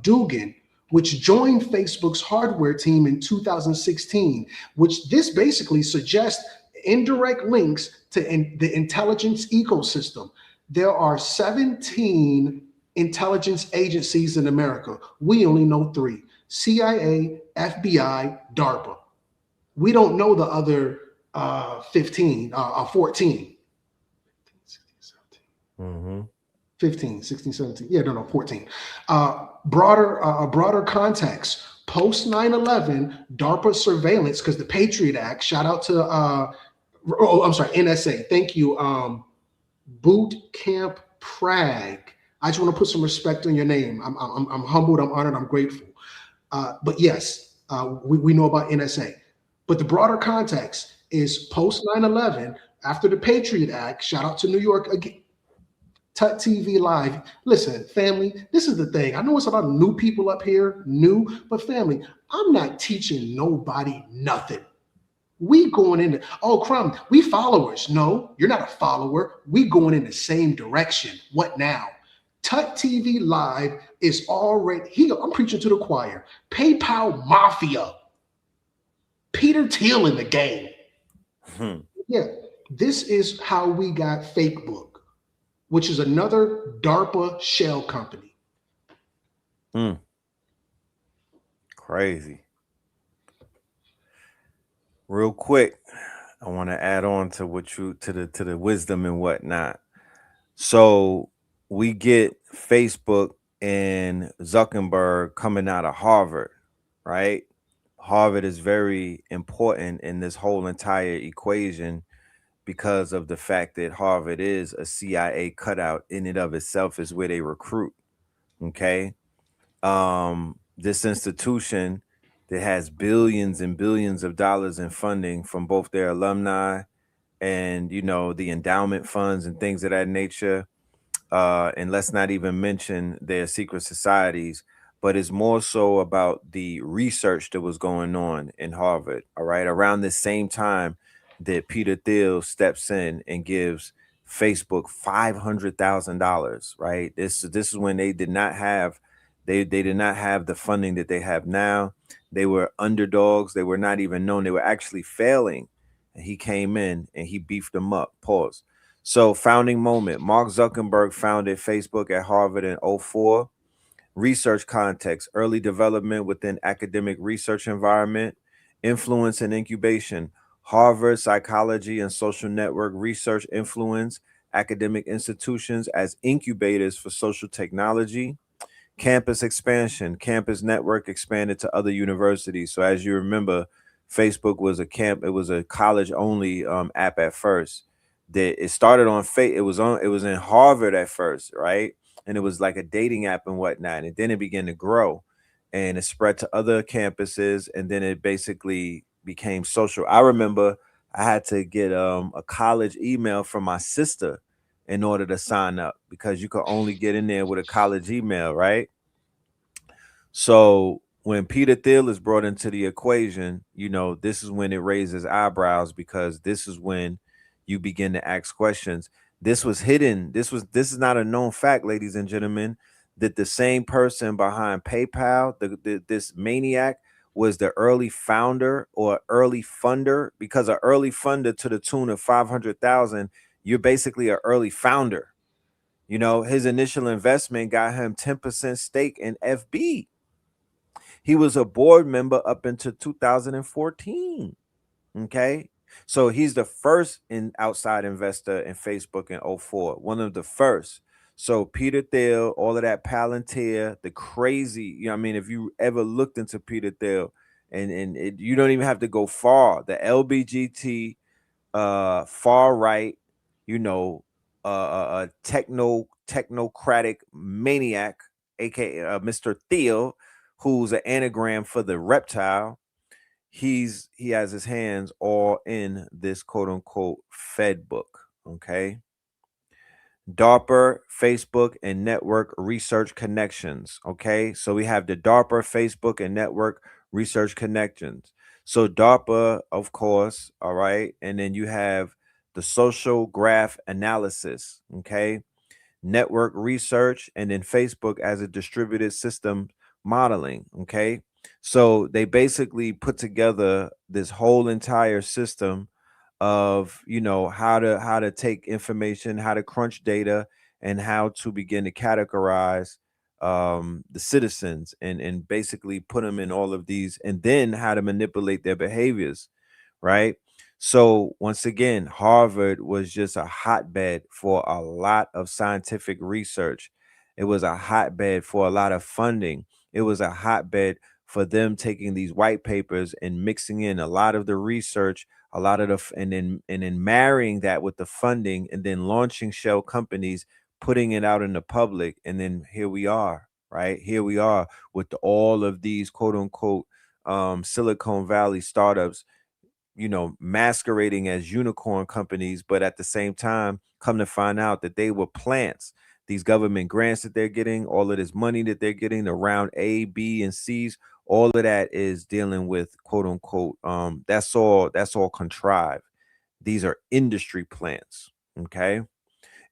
Dugan, which joined Facebook's hardware team in 2016, which this basically suggests indirect links to the intelligence ecosystem. There are 17 intelligence agencies in America. We only know 3: CIA, FBI, DARPA. We don't know the other 14. 15, 16, 17. Yeah, no, 14. Broader context. Post 9/11, DARPA surveillance, because the Patriot Act, shout out to, NSA. Thank you. Boot Camp Prague. I just want to put some respect on your name. I'm humbled, I'm honored, I'm grateful. But yes, we know about NSA. But the broader context is post 9/11, after the Patriot Act, shout out to New York again. Tut TV Live. Listen, family, this is the thing. I know it's a lot of new people up here, but family, I'm not teaching nobody nothing. We going in, CRUMB, we followers. No, you're not a follower. We going in the same direction. What now? Tut TV Live is already here. I'm preaching to the choir. PayPal Mafia. Peter Thiel in the game. Yeah, this is how we got Facebook, which is another DARPA shell company. Crazy. Real quick, I want to add on to what to the wisdom and whatnot. So we get Facebook and Zuckerberg coming out of Harvard, right? Harvard is very important in this whole entire equation because of the fact that Harvard is a CIA cutout in and of itself, is where they recruit. Okay. This institution that has billions and billions of dollars in funding from both their alumni and, the endowment funds and things of that nature. And let's not even mention their secret societies, but it's more so about the research that was going on in Harvard. All right. Around the same time that Peter Thiel steps in and gives Facebook $500,000. Right. This is when they did not have the funding that they have now. They were underdogs. They were not even known. They were actually failing. And he came in and he beefed them up. Pause. So founding moment, Mark Zuckerberg founded Facebook at Harvard in 2004. Research context, early development within academic research environment, influence and incubation, Harvard psychology and social network research influence, academic institutions as incubators for social technology, campus expansion, campus network expanded to other universities. So as you remember, Facebook was it was a college only app at first. That it started on it was in Harvard at first, right? And it was like a dating app and whatnot. And then it began to grow and it spread to other campuses. And then it basically became social. I remember I had to get a college email from my sister in order to sign up, because you could only get in there with a college email, right? So when Peter Thiel is brought into the equation, this is when it raises eyebrows, because this is when you begin to ask questions. This was hidden. This is not a known fact, ladies and gentlemen, that the same person behind PayPal, this maniac, was the early founder or early funder, because an early funder to the tune of 500,000, you're basically an early founder. His initial investment got him 10% stake in FB. He was a board member up until 2014. Okay. So he's the first outside investor in Facebook in 2004, one of the first. So Peter Thiel, all of that Palantir, the crazy, if you ever looked into Peter Thiel, you don't even have to go far. The LBGT, far right, technocratic maniac, aka Mr. Thiel, who's an anagram for the reptile. He has his hands all in this quote unquote Fed book. Okay. DARPA, Facebook, and network research connections. Okay. So we have the DARPA, Facebook, and network research connections. So DARPA, of course. All right. And then you have the social graph analysis. Okay. Network research, and then Facebook as a distributed system modeling. Okay. So they basically put together this whole entire system of, how to take information, how to crunch data, and how to begin to categorize the citizens and basically put them in all of these, and then how to manipulate their behaviors, right? So once again, Harvard was just a hotbed for a lot of scientific research. It was a hotbed for a lot of funding. It was a hotbed for them taking these white papers and mixing in a lot of the research, a lot of and then marrying that with the funding, and then launching shell companies, putting it out in the public, and then here we are, right? Here we are with all of these quote unquote Silicon Valley startups, masquerading as unicorn companies, but at the same time, come to find out that they were plants. These government grants that they're getting, all of this money that they're getting, the round A, B, and C's, all of that is dealing with quote unquote. That's all contrived. These are industry plants. Okay.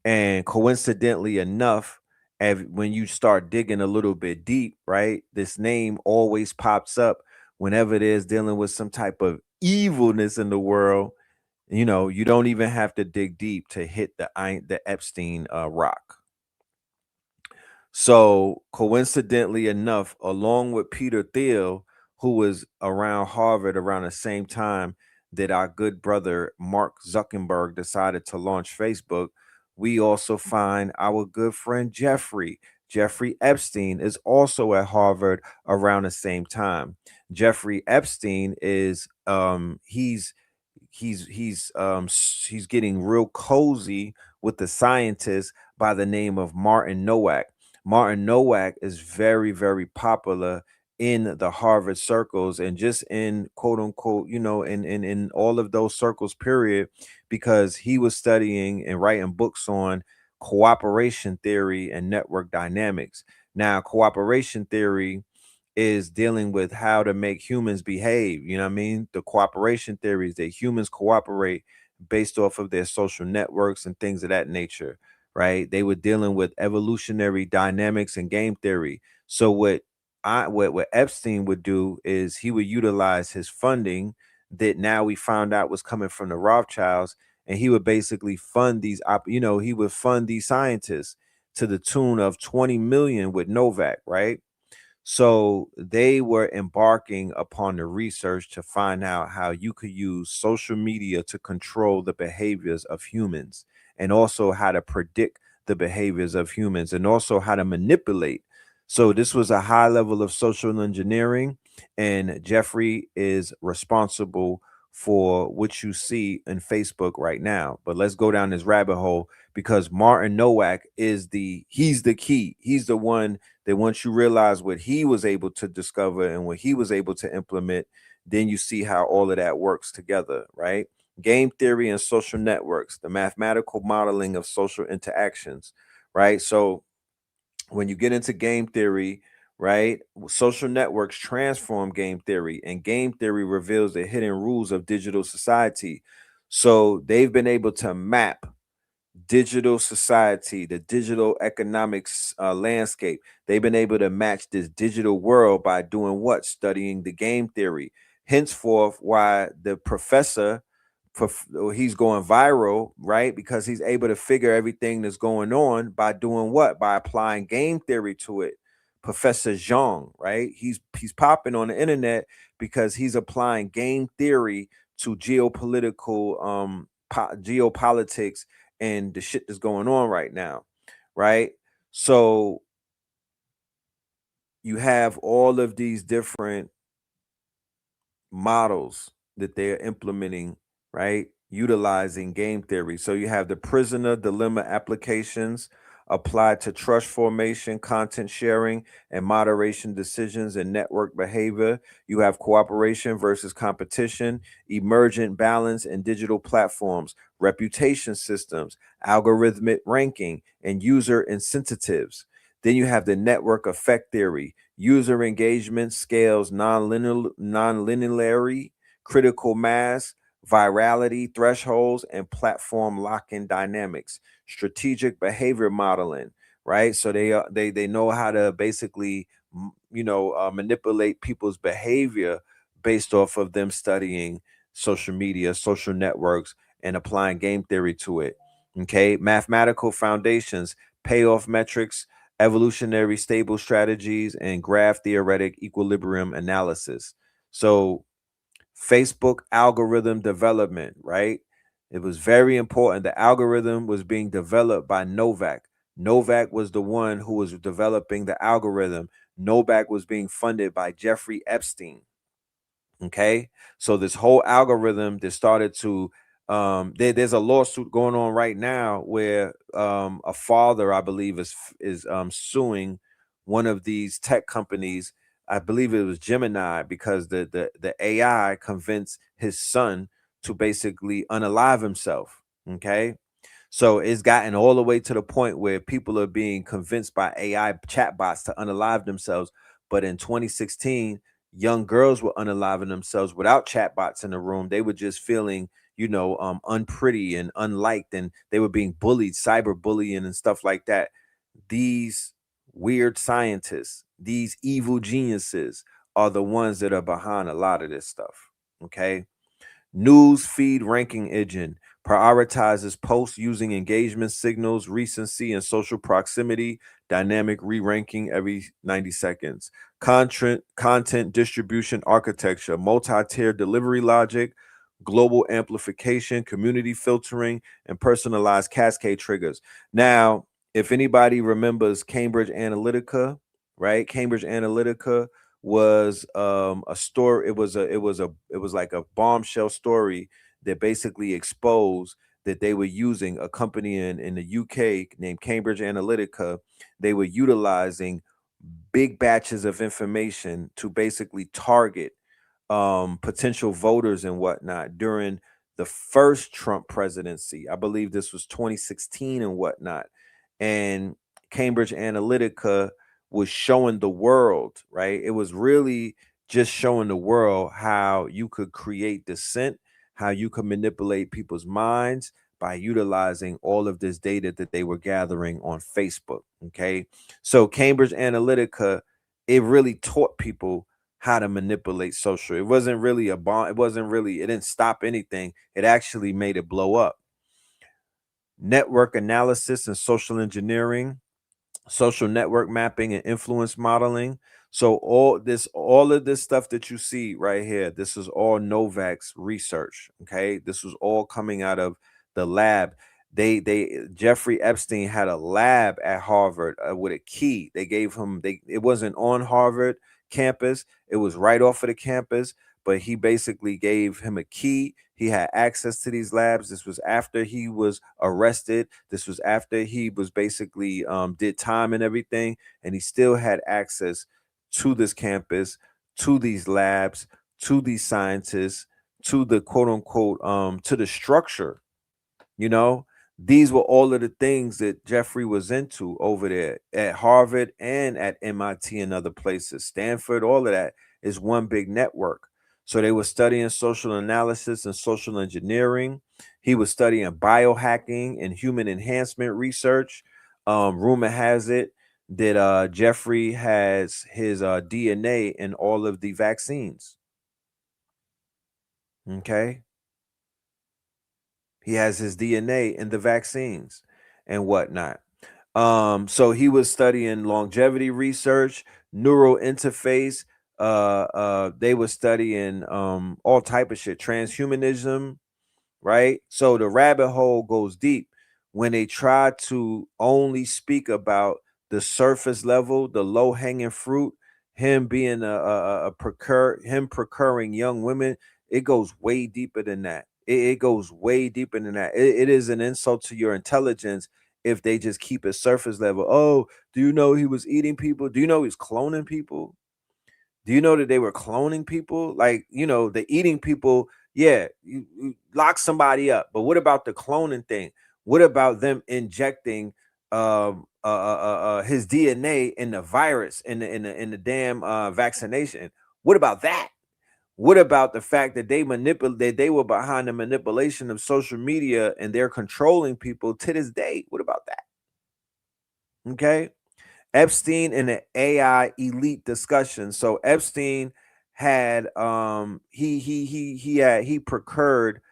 And coincidentally enough, when you start digging a little bit deep, right, this name always pops up whenever there's dealing with some type of evilness in the world. You don't even have to dig deep to hit the Epstein rock. So coincidentally enough, along with Peter Thiel, who was around Harvard around the same time that our good brother Mark Zuckerberg decided to launch Facebook, we also find our good friend Jeffrey Epstein is also at Harvard around the same time. Jeffrey Epstein is he's getting real cozy with the scientist by the name of Martin Nowak. Martin Nowak is very, very popular in the Harvard circles, and just in quote unquote, in all of those circles, period, because he was studying and writing books on cooperation theory and network dynamics. Now, cooperation theory is dealing with how to make humans behave. You know what I mean? The cooperation theories that humans cooperate based off of their social networks and things of that nature, right? They were dealing with evolutionary dynamics and game theory. So what Epstein would do is he would utilize his funding that now we found out was coming from the Rothschilds, and he would basically fund he would fund these scientists to the tune of 20 million with Novak, right? So they were embarking upon the research to find out how you could use social media to control the behaviors of humans, and also how to predict the behaviors of humans, and also how to manipulate. So this was a high level of social engineering, and Jeffrey is responsible for what you see in Facebook right now. But let's go down this rabbit hole, because Martin Nowak he's the key. He's the one that once you realize what he was able to discover and what he was able to implement, then you see how all of that works together, right? Game theory and social networks, the mathematical modeling of social interactions, right? So when you get into game theory, right, social networks transform game theory, and game theory reveals the hidden rules of digital society. So they've been able to map digital society, the digital economics landscape. They've been able to match this digital world by doing what? Studying the game theory. Henceforth, why the professor, he's going viral, right? Because he's able to figure everything that's going on by doing what? By applying game theory to it. Professor Zhang, right? He's popping on the internet because he's applying game theory to geopolitical geopolitics and the shit that's going on right now, right? So you have all of these different models that they're implementing, right? Utilizing game theory. So you have the prisoner dilemma applications applied to trust formation, content sharing, and moderation decisions and network behavior. You have cooperation versus competition, emergent balance in digital platforms, reputation systems, algorithmic ranking, and user incentives. Then you have the network effect theory, user engagement scales non-linearly, critical mass, virality thresholds, and platform lock-in dynamics, strategic behavior modeling, right? So they know how to basically manipulate people's behavior based off of them studying social media, social networks, and applying game theory to it. Okay, mathematical foundations, payoff metrics, evolutionary stable strategies, and graph theoretic equilibrium analysis. So Facebook algorithm development, right? It was very important. The algorithm was being developed by Novak. Novak was the one who was developing the algorithm. Novak was being funded by Jeffrey Epstein. Okay, so this whole algorithm that started to there's a lawsuit going on right now where a father, I believe, is suing one of these tech companies. I believe it was Gemini, because the AI convinced his son to basically unalive himself. Okay, so it's gotten all the way to the point where people are being convinced by AI chatbots to unalive themselves. But in 2016, young girls were unaliving themselves without chatbots in the room. They were just feeling, unpretty and unliked, and they were being bullied, cyberbullying and stuff like that. These weird scientists, these evil geniuses, are the ones that are behind a lot of this stuff. Okay. News feed ranking engine prioritizes posts using engagement signals, recency, and social proximity, dynamic re-ranking every 90 seconds. Content distribution architecture, multi-tier delivery logic, global amplification, community filtering, and personalized cascade triggers. Now, if anybody remembers Cambridge Analytica, right? Cambridge Analytica was a story. It was like a bombshell story that basically exposed that they were using a company in the UK named Cambridge Analytica. They were utilizing big batches of information to basically target potential voters and whatnot during the first Trump presidency. I believe this was 2016 and whatnot. And Cambridge Analytica was showing the world, right? It was really just showing the world how you could create dissent, how you could manipulate people's minds by utilizing all of this data that they were gathering on Facebook. Okay. So Cambridge Analytica, it really taught people how to manipulate social. It wasn't really a bomb. It didn't stop anything. It actually made it blow up. Network analysis and social engineering, social network mapping and influence modeling. So all of this stuff that you see right here, this is all Novak's research. Okay. This was all coming out of the lab. Jeffrey Epstein had a lab at Harvard with a key. They gave him, it wasn't on Harvard campus. It was right off of the campus, but he basically gave him a key. He had access to these labs. This was after he was arrested. This was after he was basically did time and everything, and he still had access to this campus, to these labs, to these scientists, to the quote unquote to the structure. These were all of the things that Jeffrey was into over there at Harvard and at MIT and other places. Stanford, all of that is one big network. So they were studying social analysis and social engineering. He was studying biohacking and human enhancement research. Rumor has it that Jeffrey has his DNA in all of the vaccines. Okay. He has his DNA in the vaccines and whatnot. So he was studying longevity research, neural interface. They were studying all type of shit, transhumanism, right? So the rabbit hole goes deep when they try to only speak about the surface level, the low hanging fruit, him being him procuring young women. It goes way deeper than that. It goes way deeper than that. It is an insult to your intelligence if they just keep it surface level. Oh, do you know he was eating people? Do you know he's cloning people? Do you know that they were cloning people? Like, the eating people, yeah, you lock somebody up. But what about the cloning thing? What about them injecting his DNA in the virus in the damn vaccination? What about that? What about the fact that they were behind the manipulation of social media and they're controlling people to this day? What about that? Okay. Epstein and the AI elite discussion. So Epstein had he procured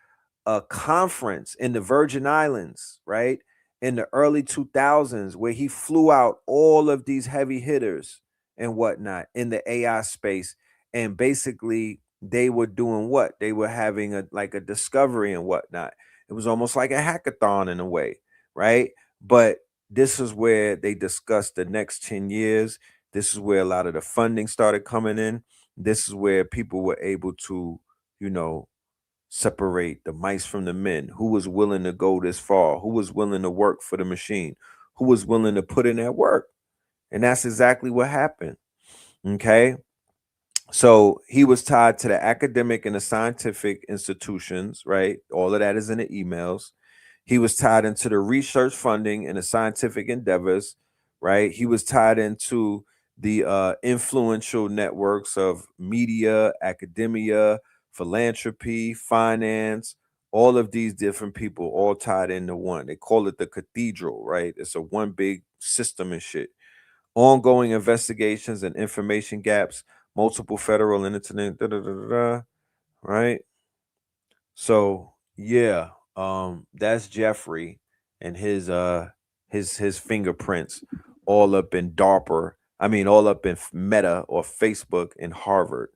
a conference in the Virgin Islands, right? in the early 2000s where he flew out all of these heavy hitters and whatnot in the AI space. And basically, they were doing what? They were having a discovery and whatnot. It was almost like a hackathon in a way, right? But this is where they discussed the next 10 years. This is where a lot of the funding started coming in. This is where people were able to, separate the mice from the men. Who was willing to go this far? Who was willing to work for the machine? Who was willing to put in that work? And that's exactly what happened. Okay. So he was tied to the academic and the scientific institutions, right? All of that is in the emails. He was tied into the research funding and the scientific endeavors, right? He was tied into the influential networks of media, academia, philanthropy, finance, all of these different people all tied into one. They call it the cathedral, right? It's a one big system and shit. Ongoing investigations and information gaps, multiple federal and internet, right? So yeah, that's Jeffrey and his fingerprints all up in DARPA. I mean, all up in Meta or Facebook and Harvard.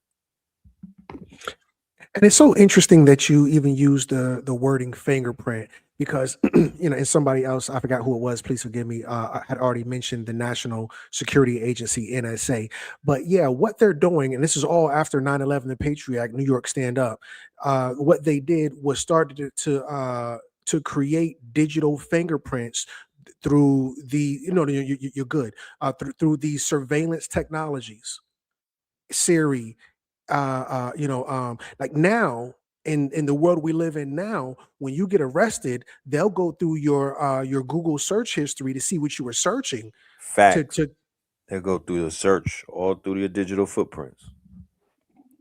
And it's so interesting that you even use the wording fingerprint because and somebody else, I forgot who it was, please forgive me, I had already mentioned the National Security Agency, NSA. But yeah, what they're doing, and this is all after 9/11, the Patriot Act, New York Stand Up, what they did was started to create digital fingerprints through the, you're good, through these surveillance technologies, Siri, like now in the world we live in now, when you get arrested, they'll go through your Google search history to see what you were searching. Fact. They'll go through the search, all through your digital footprints.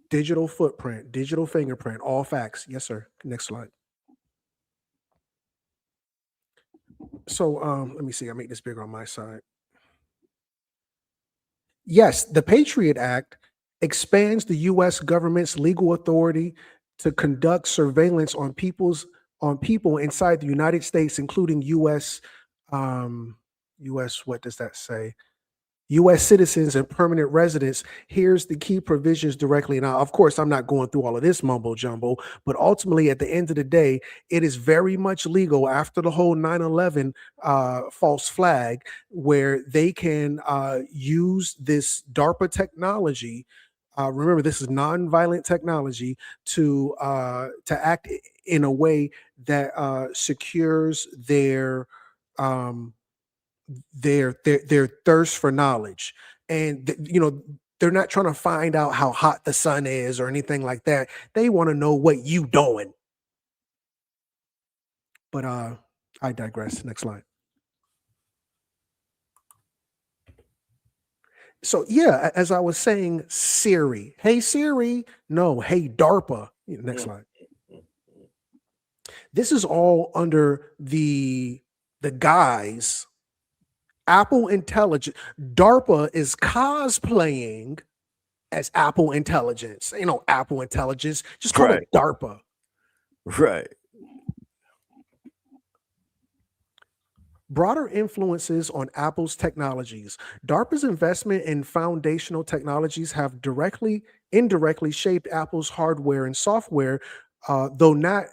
Digital footprint, digital fingerprint, all facts. Yes, sir. Next slide. So let me see. I make this bigger on my side. Yes, the Patriot Act expands the U.S. government's legal authority to conduct surveillance on people inside the United States, including U.S. What does that say? U.S. citizens and permanent residents. Here's the key provisions directly. Now, of course, I'm not going through all of this mumbo jumbo, but ultimately, at the end of the day, it is very much legal after the whole 9/11 false flag, where they can use this DARPA technology. Remember, this is non-violent technology to act in a way that secures their thirst for knowledge. And they're not trying to find out how hot the sun is or anything like that. They want to know what you doing. But I digress. Next slide. So yeah, as I was saying, Siri. Hey Siri. No, hey DARPA. Next slide. This is all under the guise Apple Intelligence. DARPA is cosplaying as Apple Intelligence. Apple Intelligence. Just call it DARPA. Right. Broader influences on Apple's technologies. DARPA's investment in foundational technologies have indirectly shaped Apple's hardware and software, though not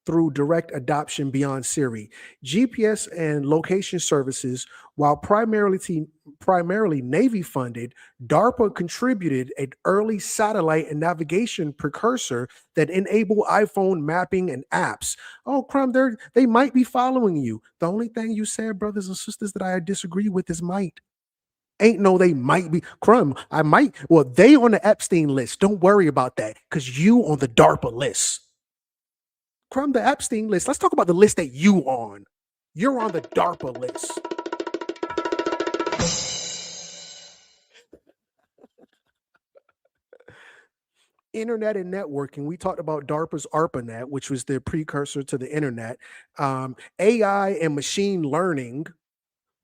through direct adoption beyond Siri. GPS and location services, while primarily Navy funded, DARPA contributed an early satellite and navigation precursor that enabled iPhone mapping and apps. Oh, CRUMB, they might be following you. The only thing you said, brothers and sisters, that I disagree with is might. Ain't no they might be. CRUMB, I might. Well, they on the Epstein list. Don't worry about that because you on the DARPA list. CRUMB, the Epstein list. Let's talk about the list that you on. You're on the DARPA list. Internet and networking. We talked about DARPA's ARPANET, which was the precursor to the internet. AI and machine learning.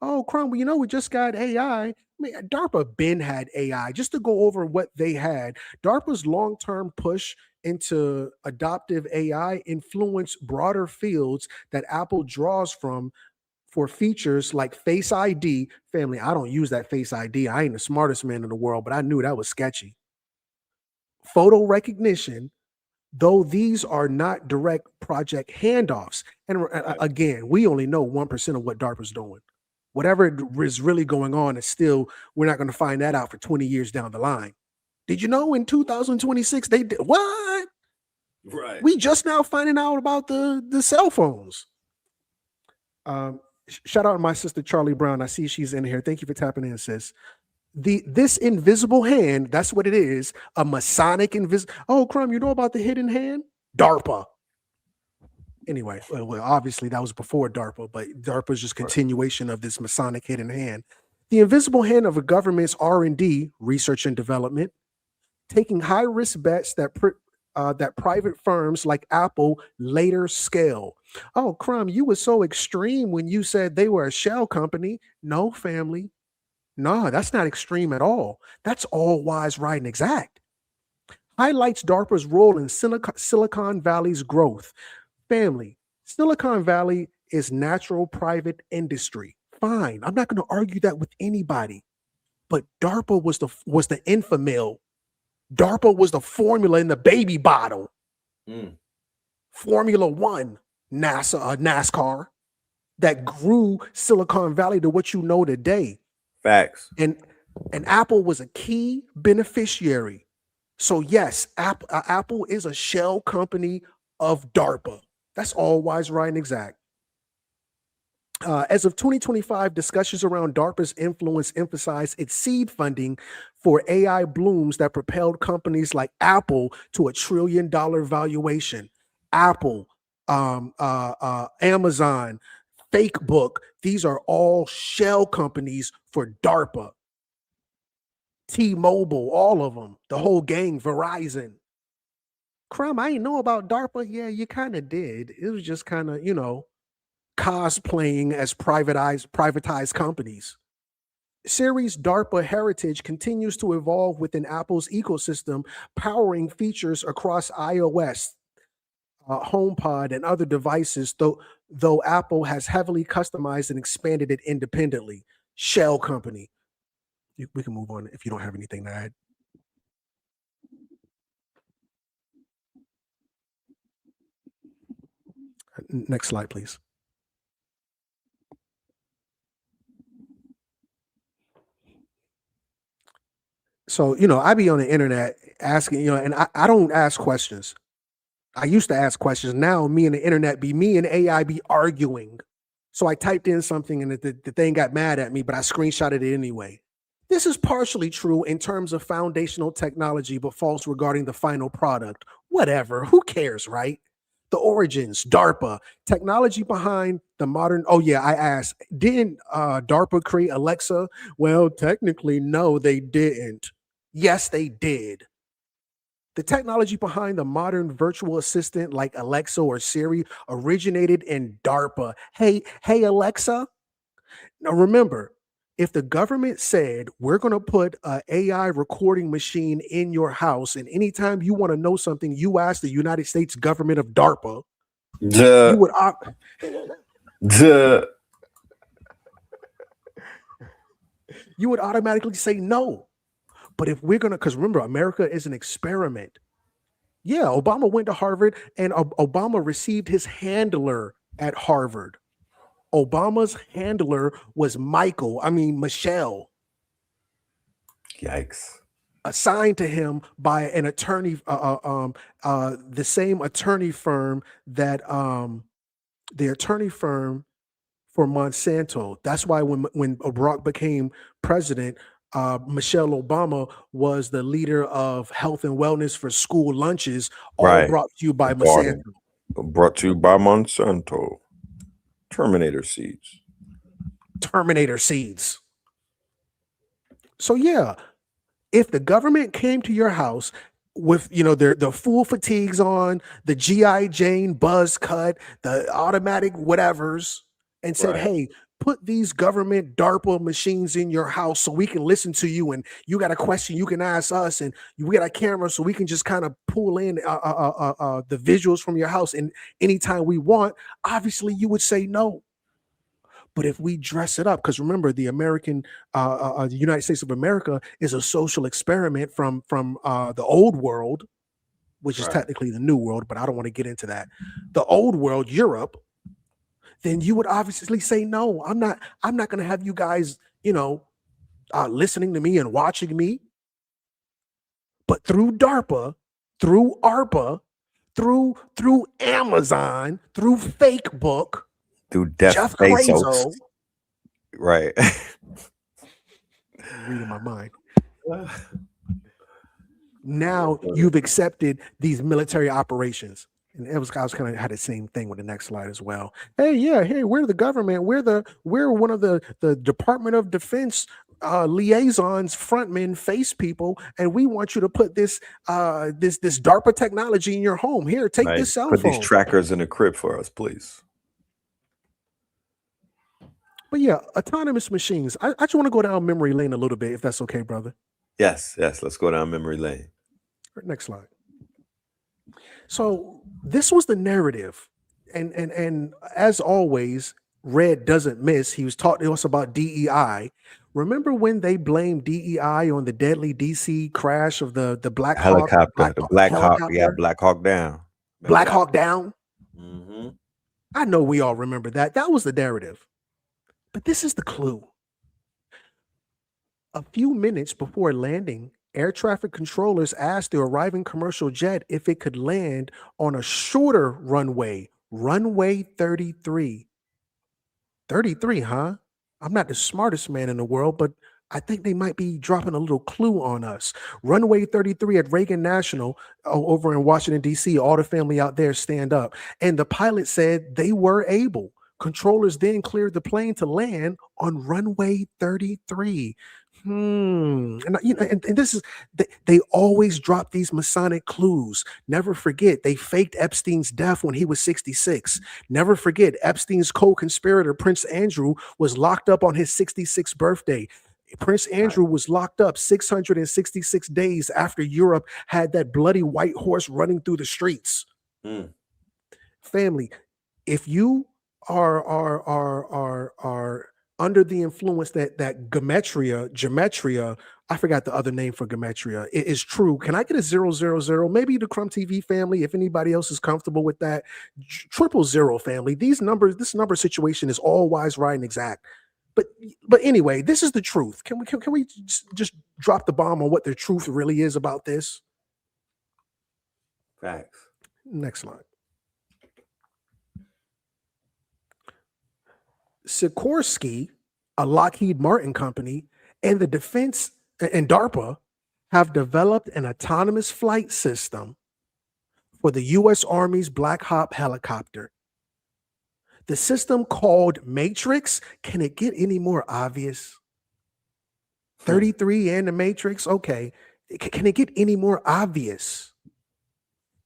Oh, CRUMB, we just got AI. DARPA been had AI. Just to go over what they had, DARPA's long-term push into adoptive AI influenced broader fields that Apple draws from for features like Face ID. Family, I don't use that Face ID. I ain't the smartest man in the world, but I knew that was sketchy. Photo recognition, though these are not direct project handoffs. And again, we only know 1% of what DARPA's doing. Whatever is really going on is still, we're not going to find that out for 20 years down the line. Did you know in 2026 they did what? Right. We just now finding out about the cell phones. Shout out to my sister Charlie Brown. I see she's in here. Thank you for tapping in, sis. This invisible hand, that's what it is. A Masonic invisible. Oh, Crumb, you know about the hidden hand? DARPA. Anyway, well, obviously that was before DARPA, but DARPA is just continuation of this Masonic hidden hand. The invisible hand of a government's R&D, research and development, taking high-risk bets that private firms like Apple later scale. Oh, Crumb, you were so extreme when you said they were a shell company. No, family. No, that's not extreme at all. That's all wise, right, and exact. Highlights DARPA's role in Silicon Valley's growth. Family, Silicon Valley is natural private industry. Fine, I'm not going to argue that with anybody. But DARPA was the infamil. DARPA was the formula in the baby bottle. Formula One, NASCAR, that grew Silicon Valley to what you know today. Facts. And Apple was a key beneficiary. So yes, Apple is a shell company of DARPA. That's all wise, right, and exact. As of 2025, discussions around DARPA's influence emphasized its seed funding for AI blooms that propelled companies like Apple to $1 trillion valuation. Apple, Amazon, Facebook, these are all shell companies for DARPA. T-Mobile, all of them, the whole gang, Verizon. Crumb, I ain't know about DARPA. Yeah, you kind of did. It was just kind of, cosplaying as privatized companies. Siri's DARPA heritage continues to evolve within Apple's ecosystem, powering features across iOS, HomePod, and other devices, though Apple has heavily customized and expanded it independently. Shell company. We can move on if you don't have anything to add. Next slide, please. So, I be on the internet asking, and I don't ask questions. I used to ask questions. Now me and the internet me and AI be arguing. So I typed in something and the thing got mad at me, but I screenshotted it anyway. This is partially true in terms of foundational technology, but false regarding the final product. Whatever, who cares, right? The origins, DARPA, technology behind the modern. Oh yeah, I asked, didn't DARPA create Alexa? Well, technically, no, they didn't. Yes, they did. The technology behind the modern virtual assistant like Alexa or Siri originated in DARPA. Hey, Alexa. Now remember, if the government said we're going to put an AI recording machine in your house, and anytime you want to know something, you ask the United States government of DARPA, you would automatically say no. But if we're going to, because remember, America is an experiment. Yeah, Obama went to Harvard and Obama received his handler at Harvard. Obama's handler was Michelle. Yikes. Assigned to him by an attorney, the same attorney firm that the attorney firm for Monsanto. That's why when Barack became president, Michelle Obama was the leader of health and wellness for school lunches, all brought to you by Monsanto. Brought to you by Monsanto. Terminator seeds. So yeah, if the government came to your house with the full fatigues on, the G.I. Jane buzz cut, the automatic whatevers, and said, hey, put these government DARPA machines in your house so we can listen to you, and you got a question you can ask us, and we got a camera so we can just kind of pull in the visuals from your house and anytime we want, obviously you would say no. But if we dress it up, because remember, the the United States of America is a social experiment from the old world, which is technically the new world, but I don't want to get into that. The old world, Europe, then you would obviously say, no, I'm not going to have you guys, listening to me and watching me. But through DARPA, through ARPA, through Amazon, through Fake Book, through Jeff Bezos, right? Reading my mind. Now you've accepted these military operations. And I was kind of had the same thing with the next slide as well. Hey, we're the government. We're one of the Department of Defense liaisons, frontmen, face people, and we want you to put this DARPA technology in your home. Here, take this cell phone. Put these trackers in the crib for us, please. But yeah, autonomous machines. I just want to go down memory lane a little bit, if that's okay, brother. Yes. Let's go down memory lane. Next slide. So this was the narrative, and as always, Red doesn't miss. He was talking to us about DEI. Remember when they blamed DEI on the deadly DC crash of the Black helicopter, Hawk, the Black Hawk, Black Hawk down. Black Hawk down. Mm-hmm. I know we all remember that. That was the narrative. But this is the clue. A few minutes before landing, air traffic controllers asked the arriving commercial jet if it could land on a shorter runway, runway 33. 33, huh? I'm not the smartest man in the world, but I think they might be dropping a little clue on us. Runway 33 at Reagan National over in Washington, D.C. All the family out there stand up. And the pilot said they were able. Controllers then cleared the plane to land on runway 33. And this is, they always drop these Masonic clues. Never forget, they faked Epstein's death when he was 66. Never forget, Epstein's co-conspirator, Prince Andrew, was locked up on his 66th birthday. Prince Andrew was locked up 666 days after Europe had that bloody white horse running through the streets. Family, if you are under the influence that gematria, I forgot the other name for gematria, it is true. Can I get a 000? Maybe the CRUMB TV family, if anybody else is comfortable with that, 000 family. This number situation is all wise, right, and exact. But anyway, this is the truth. Can we just drop the bomb on what the truth really is about this? Facts. Next slide. Sikorsky, a Lockheed Martin company, and the defense and DARPA have developed an autonomous flight system for the U.S. Army's Black Hawk helicopter. The system called Matrix, can it get any more obvious? 33 and the Matrix, okay. Can it get any more obvious?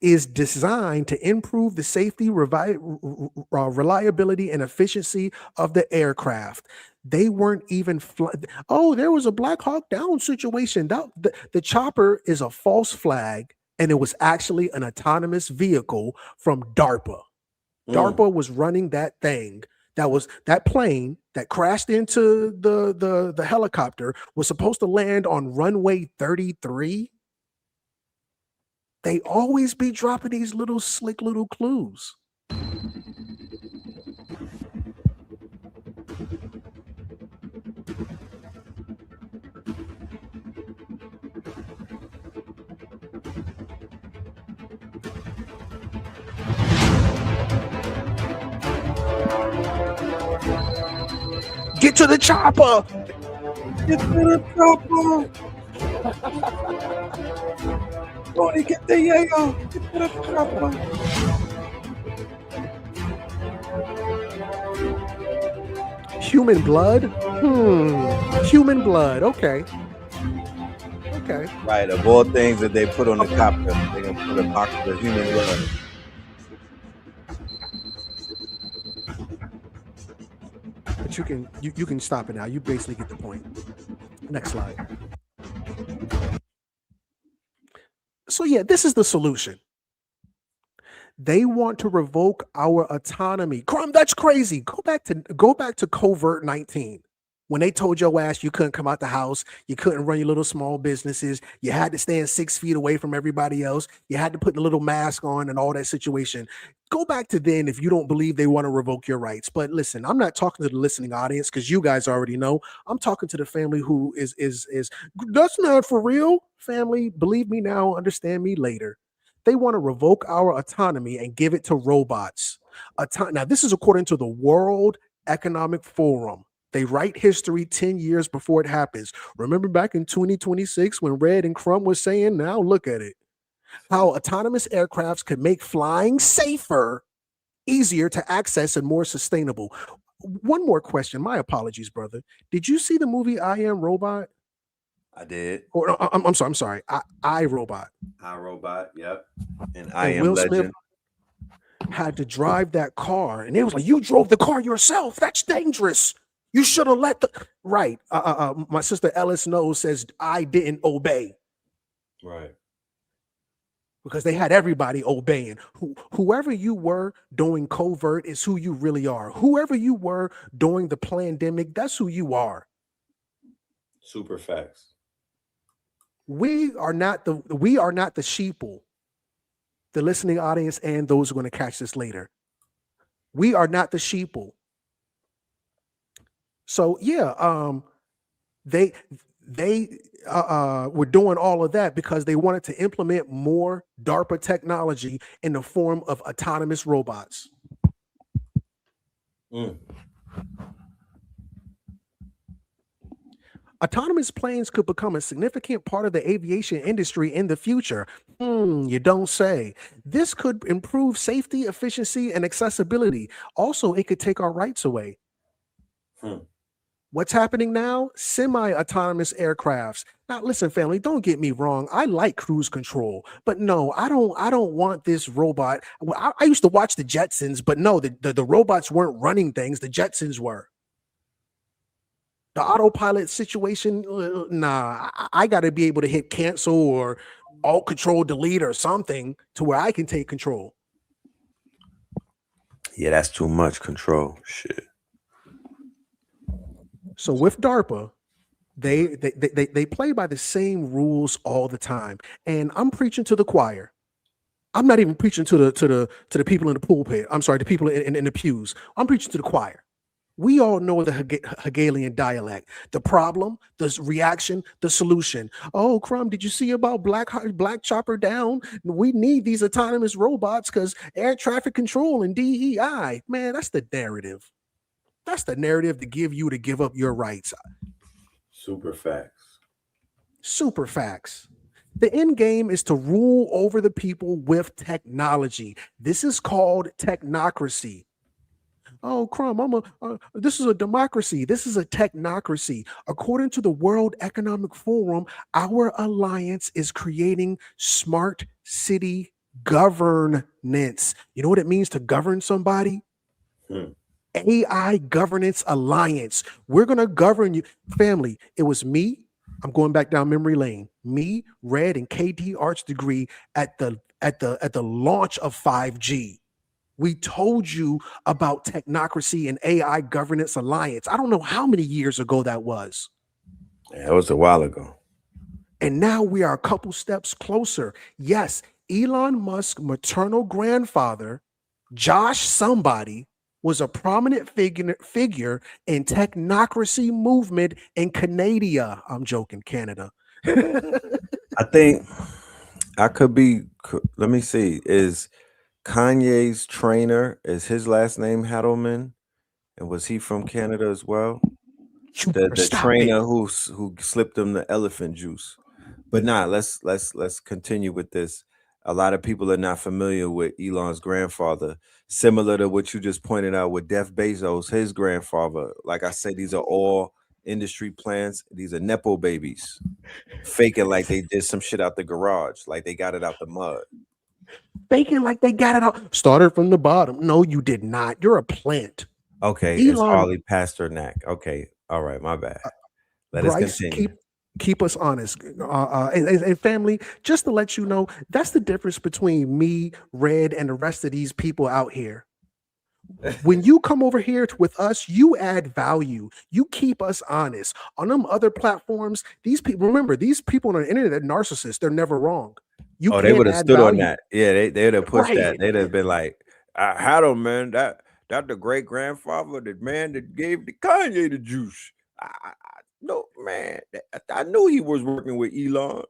Is designed to improve the safety, reliability, and efficiency of the aircraft. They weren't even there was a Black Hawk Down situation. The chopper is a false flag, and it was actually an autonomous vehicle from DARPA. DARPA was running that thing. That plane that crashed into the helicopter was supposed to land on runway 33. They always be dropping these little slick little clues. Get to the chopper! Get to the chopper! Tony, get the Jaeger! Get to the chopper! Human blood? Human blood, okay. Okay. Right, of all things that they put on the copter, they're gonna put a box of human blood. But you can stop it now. You basically get the point. Next slide. So yeah, this is the solution. They want to revoke our autonomy. CRUMB, that's crazy. Go back to COVID-19. When they told your ass you couldn't come out the house, you couldn't run your little small businesses, you had to stand 6 feet away from everybody else, you had to put the little mask on and all that situation. Go back to then if you don't believe they want to revoke your rights. But listen, I'm not talking to the listening audience because you guys already know. I'm talking to the family who is that's not for real. Family, believe me now, understand me later. They want to revoke our autonomy and give it to robots. Now, this is according to the World Economic Forum. They write history 10 years before it happens. Remember back in 2026 when Red and CRUMB was saying, now look at it, how autonomous aircrafts could make flying safer, easier to access, and more sustainable. One more question. My apologies, brother. Did you see the movie I Am Robot? I did. Or I'm sorry. I Robot. I Robot. Yep. And I Am Will Legend. Smith had to drive that car, and it was like, you drove the car yourself. That's dangerous. You should have let the right. My sister Ellis Snow says I didn't obey. Right. Because they had everybody obeying. Whoever you were doing covert is who you really are. Whoever you were during the pandemic, that's who you are. Super facts. We are not the sheeple, the listening audience, and those who are going to catch this later. We are not the sheeple. So yeah, they were doing all of that because they wanted to implement more DARPA technology in the form of autonomous robots. Autonomous planes could become a significant part of the aviation industry in the future. You don't say. This could improve safety, efficiency, and accessibility. Also, it could take our rights away. What's happening now? Semi-autonomous aircrafts. Now, listen, family, don't get me wrong. I like cruise control, but no, I don't want this robot. I used to watch the Jetsons, but no, the robots weren't running things. The Jetsons were. The autopilot situation, nah, I got to be able to hit cancel or alt control delete or something to where I can take control. Yeah, that's too much control. Shit. So with DARPA, they play by the same rules all the time, and I'm preaching to the choir. I'm not even preaching to the people in the pulpit. I'm sorry, the people in the pews. I'm preaching to the choir. We all know the Hegelian dialect, the problem, the reaction, the solution. Oh, CRUMB, did you see about Black Chopper down? We need these autonomous robots because air traffic control and DEI. Man, that's the narrative. That's the narrative to give up your rights. Super facts. Super facts. The end game is to rule over the people with technology. This is called technocracy. Oh, CRUMB, this is a democracy. This is a technocracy. According to the World Economic Forum, our alliance is creating smart city governance. You know what it means to govern somebody? AI Governance Alliance. We're going to govern you. Family, it was me. I'm going back down memory lane. Me, Red, and KD Arts degree at the launch of 5G. We told you about technocracy and AI Governance Alliance. I don't know how many years ago that was. Yeah, it was a while ago. And now we are a couple steps closer. Yes, Elon Musk's maternal grandfather, Josh somebody, was a prominent figure in technocracy movement in Canada. I'm joking, Canada. I think I could be, let me see, is Kanye's trainer, is his last name Hadelman? And was he from Canada as well? The trainer who slipped him the elephant juice. But let's continue with this. A lot of people are not familiar with Elon's grandfather. Similar to what you just pointed out with Jeff Bezos, his grandfather. Like I said, these are all industry plants. These are Nepo babies. Faking like they did some shit out the garage. Like they got it out the mud. Faking like they got it out. Started from the bottom. No, you did not. You're a plant. Okay, it's Harley Pasternak. Okay, all right, my bad. Let us continue. Keep us honest. And family, just to let you know, that's the difference between me, Red, and the rest of these people out here. When you come over here with us, you add value. You keep us honest. On them other platforms, these people, remember, these people on the internet are narcissists. They're never wrong. You Oh, they can't would have add stood on value. that. Yeah, they'd have pushed Right. that. They'd have been like, I had him, man. That the great grandfather, the man that gave the Kanye the juice. No, man. I knew he was working with Elon.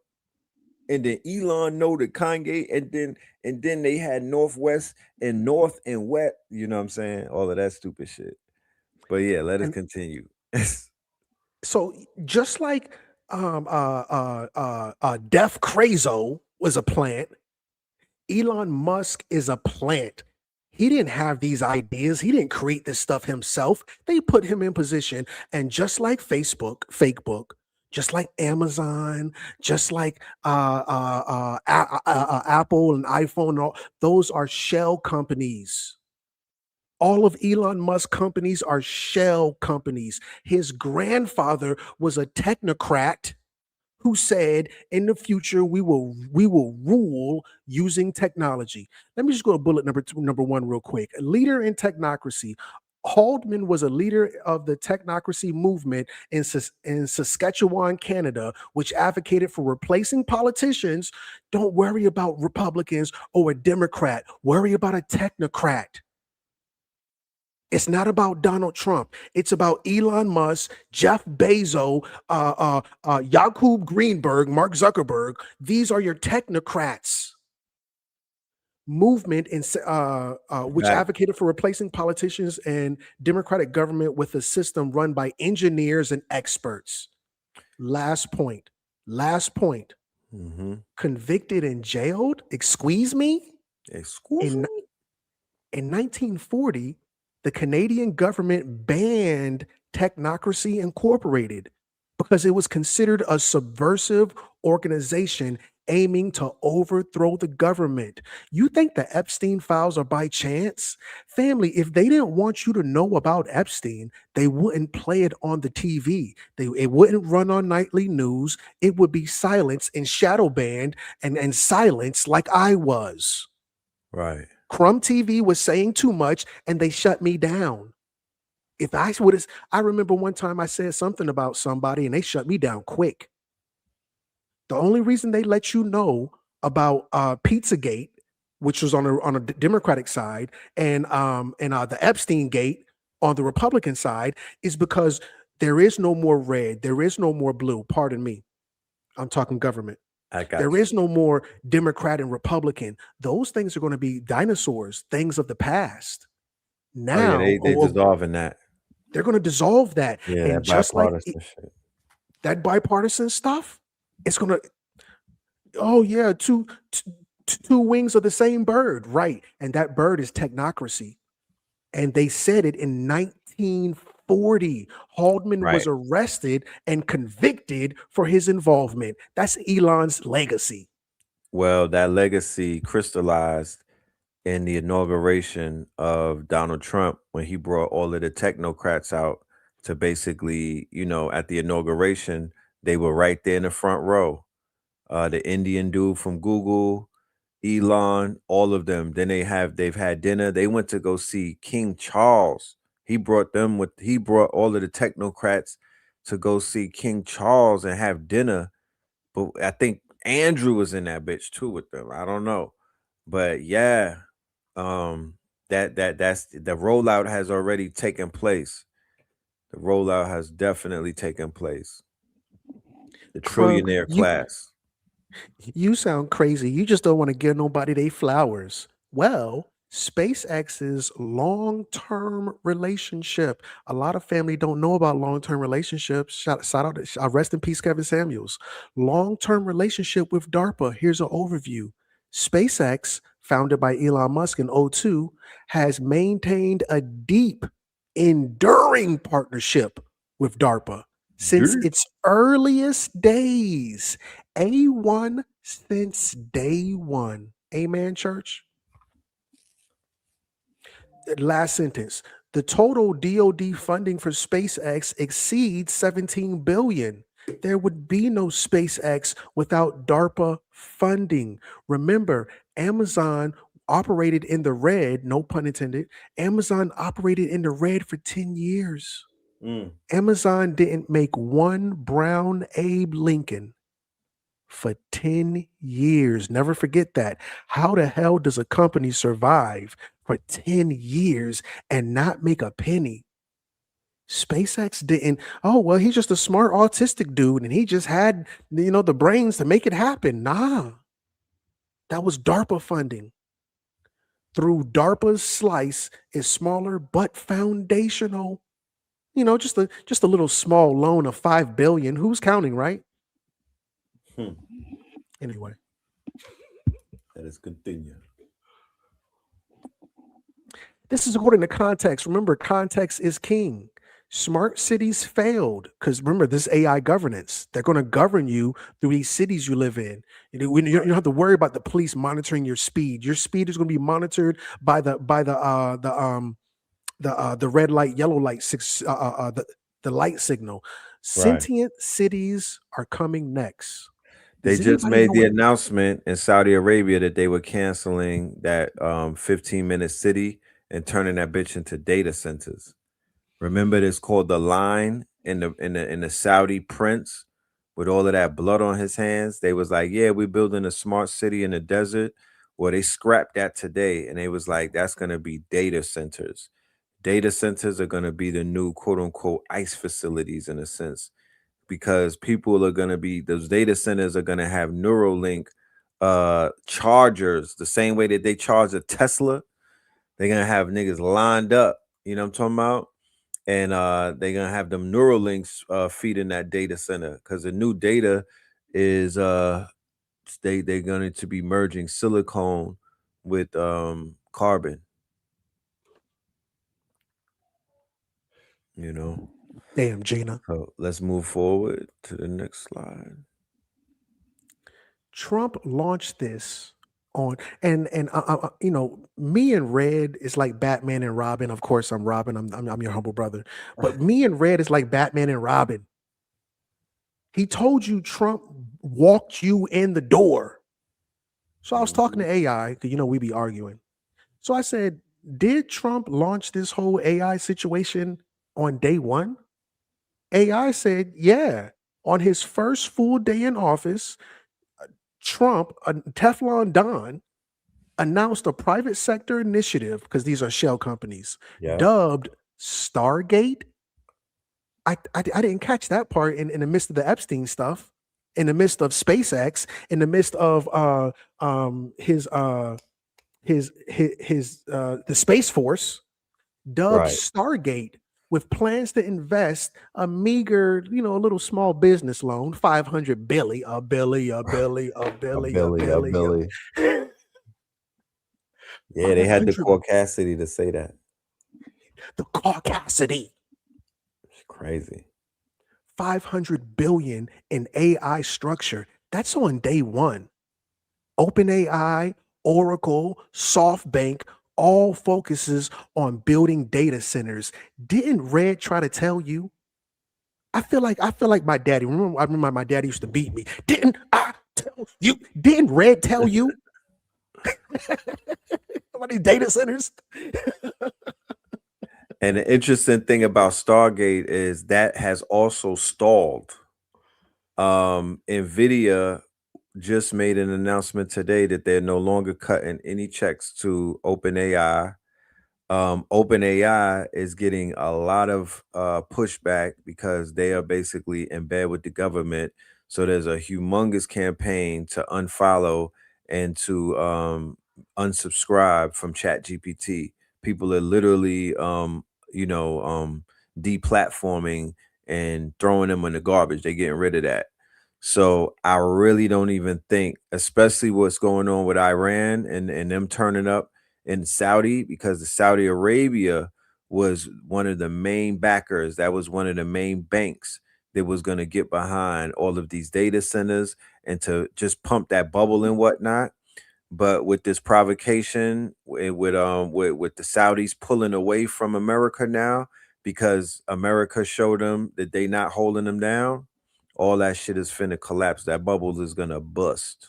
And then Elon know the Kanye, and then they had Northwest and North and West. You know what I'm saying? All of that stupid shit. But yeah, let us And continue. so just like Def Crazo was a plant, Elon Musk is a plant. He didn't have these ideas. He didn't create this stuff himself. They put him in position. And just like Facebook, Fakebook, just like Amazon, just like Apple and iPhone, and all, those are shell companies. All of Elon Musk companies are shell companies. His grandfather was a technocrat who said in the future we will rule using technology. Let me just go to bullet number one real quick. A leader in technocracy. Haldeman was a leader of the technocracy movement in Saskatchewan, Canada, which advocated for replacing politicians. Don't worry about Republicans or a Democrat. Worry about a technocrat. It's not about Donald Trump. It's about Elon Musk, Jeff Bezos, Jakub Greenberg, Mark Zuckerberg. These are your technocrats. Movement in which advocated for replacing politicians and democratic government with a system run by engineers and experts. Last point. Convicted and jailed. Excuse me. In 1940. The Canadian government banned Technocracy Incorporated because it was considered a subversive organization aiming to overthrow the government. You think the Epstein files are by chance? Family, if they didn't want you to know about Epstein, they wouldn't play it on the TV. It wouldn't run on nightly news. It would be silenced and shadow banned and silenced like I was. Right. CRUMB TV was saying too much and they shut me down. If I remember one time I said something about somebody and they shut me down quick. The only reason they let you know about Pizzagate, which was on a Democratic side, and the Epstein Gate on the Republican side, is because there is no more red, there is no more blue. Pardon me, I'm talking government. There is no more Democrat and Republican. Those things are going to be dinosaurs, things of the past. Now they dissolving that. They're going to dissolve that. Yeah, and that just like shit. That bipartisan stuff, it's going to, two wings of the same bird, right? And that bird is technocracy. And they said it in 1940. Haldeman was arrested and convicted for his involvement. That's Elon's legacy. Well, that legacy crystallized in the inauguration of Donald Trump when he brought all of the technocrats out to basically, at the inauguration, they were right there in the front row. The Indian dude from Google, Elon, all of them. Then they've had dinner. They went to go see King Charles. He brought all of the technocrats to go see King Charles and have dinner. But I think Andrew was in that bitch too with them. I don't know. But yeah, that's the rollout has already taken place. The rollout has definitely taken place. The trillionaire class. You sound crazy. You just don't want to give nobody their flowers. Well, SpaceX's long-term relationship. A lot of family don't know about long-term relationships. Shout out, rest in peace, Kevin Samuels. Long-term relationship with DARPA. Here's an overview. SpaceX, founded by Elon Musk in 2002, has maintained a deep, enduring partnership with DARPA since its earliest days. A1 since day one. Amen, church. Last sentence. The total DoD funding for SpaceX exceeds $17 billion. There would be no SpaceX without DARPA funding. Remember, Amazon operated in the red, no pun intended. Amazon operated in the red for 10 years. Amazon didn't make one brown Abe Lincoln for 10 years. Never forget that. How the hell does a company survive for 10 years and not make a penny? SpaceX didn't. Oh, well, he's just a smart autistic dude and he just had, the brains to make it happen. Nah. That was DARPA funding. Through DARPA's slice is smaller but foundational. Just a little small loan of 5 billion. Who's counting, right? Anyway. Let us continue. This is according to context. Remember, context is king. Smart cities failed because remember this AI governance. They're going to govern you through these cities you live in. You don't have to worry about the police monitoring your speed. Your speed is going to be monitored by the red light, yellow light, the light signal. Sentient cities are coming next. They just made the announcement in Saudi Arabia that they were canceling that 15-minute city and turning that bitch into data centers. Remember, it's called the line in the Saudi prince with all of that blood on his hands. They was like, yeah, we're building a smart city in the desert. Well, they scrapped that today, and they was like, that's gonna be data centers. Data centers are gonna be the new quote unquote ICE facilities in a sense, because people are gonna be, those data centers are gonna have Neuralink chargers the same way that they charge a Tesla. They're gonna have niggas lined up, you know what I'm talking about? And they're gonna have them Neuralinks feeding that data center because the new data is they're going to be merging silicone with carbon. Damn, Gina. So let's move forward to the next slide. Trump launched this on and me and Red is like Batman and Robin. Of course, I'm Robin. I'm your humble brother. But me and Red is like Batman and Robin. He told you Trump walked you in the door. So I was talking to AI because we be arguing. So I said, did Trump launch this whole AI situation on day one? AI said, yeah. On his first full day in office, Trump, Teflon Don, announced a private sector initiative, because these are shell companies, dubbed Stargate. I didn't catch that part in the midst of the Epstein stuff, in the midst of SpaceX, in the midst of the Space Force, dubbed Stargate, with plans to invest a meager, a little small business loan, 500 billion, a billy. Yeah, they had the caucasity to say that. The caucasity. It's crazy. 500 billion in AI structure. That's on day one. OpenAI, Oracle, SoftBank, all focuses on building data centers. Didn't Red try to tell you? I feel like my daddy. I remember my daddy used to beat me. Didn't I tell you? Didn't Red tell you? About these data centers. And the interesting thing about Stargate is that has also stalled. NVIDIA just made an announcement today that they're no longer cutting any checks to OpenAI. OpenAI is getting a lot of pushback because they are basically in bed with the government. So there's a humongous campaign to unfollow and to unsubscribe from ChatGPT. People are literally deplatforming and throwing them in the garbage. They're getting rid of that. So I really don't even think, especially what's going on with Iran and them turning up in Saudi, because the Saudi Arabia was one of the main backers. That was one of the main banks that was going to get behind all of these data centers and to just pump that bubble and whatnot. But with this provocation, with the Saudis pulling away from America now because America showed them that they not holding them down, all that shit is finna collapse. That bubble is gonna bust.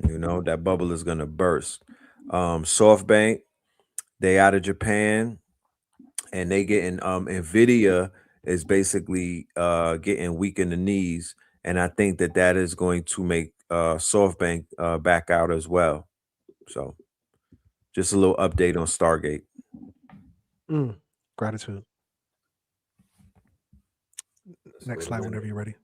You know, that bubble is gonna burst. SoftBank, they out of Japan, and they getting Nvidia is basically getting weak in the knees, and I think that is going to make SoftBank back out as well. So, just a little update on Stargate. Gratitude. Next slide whenever you're ready.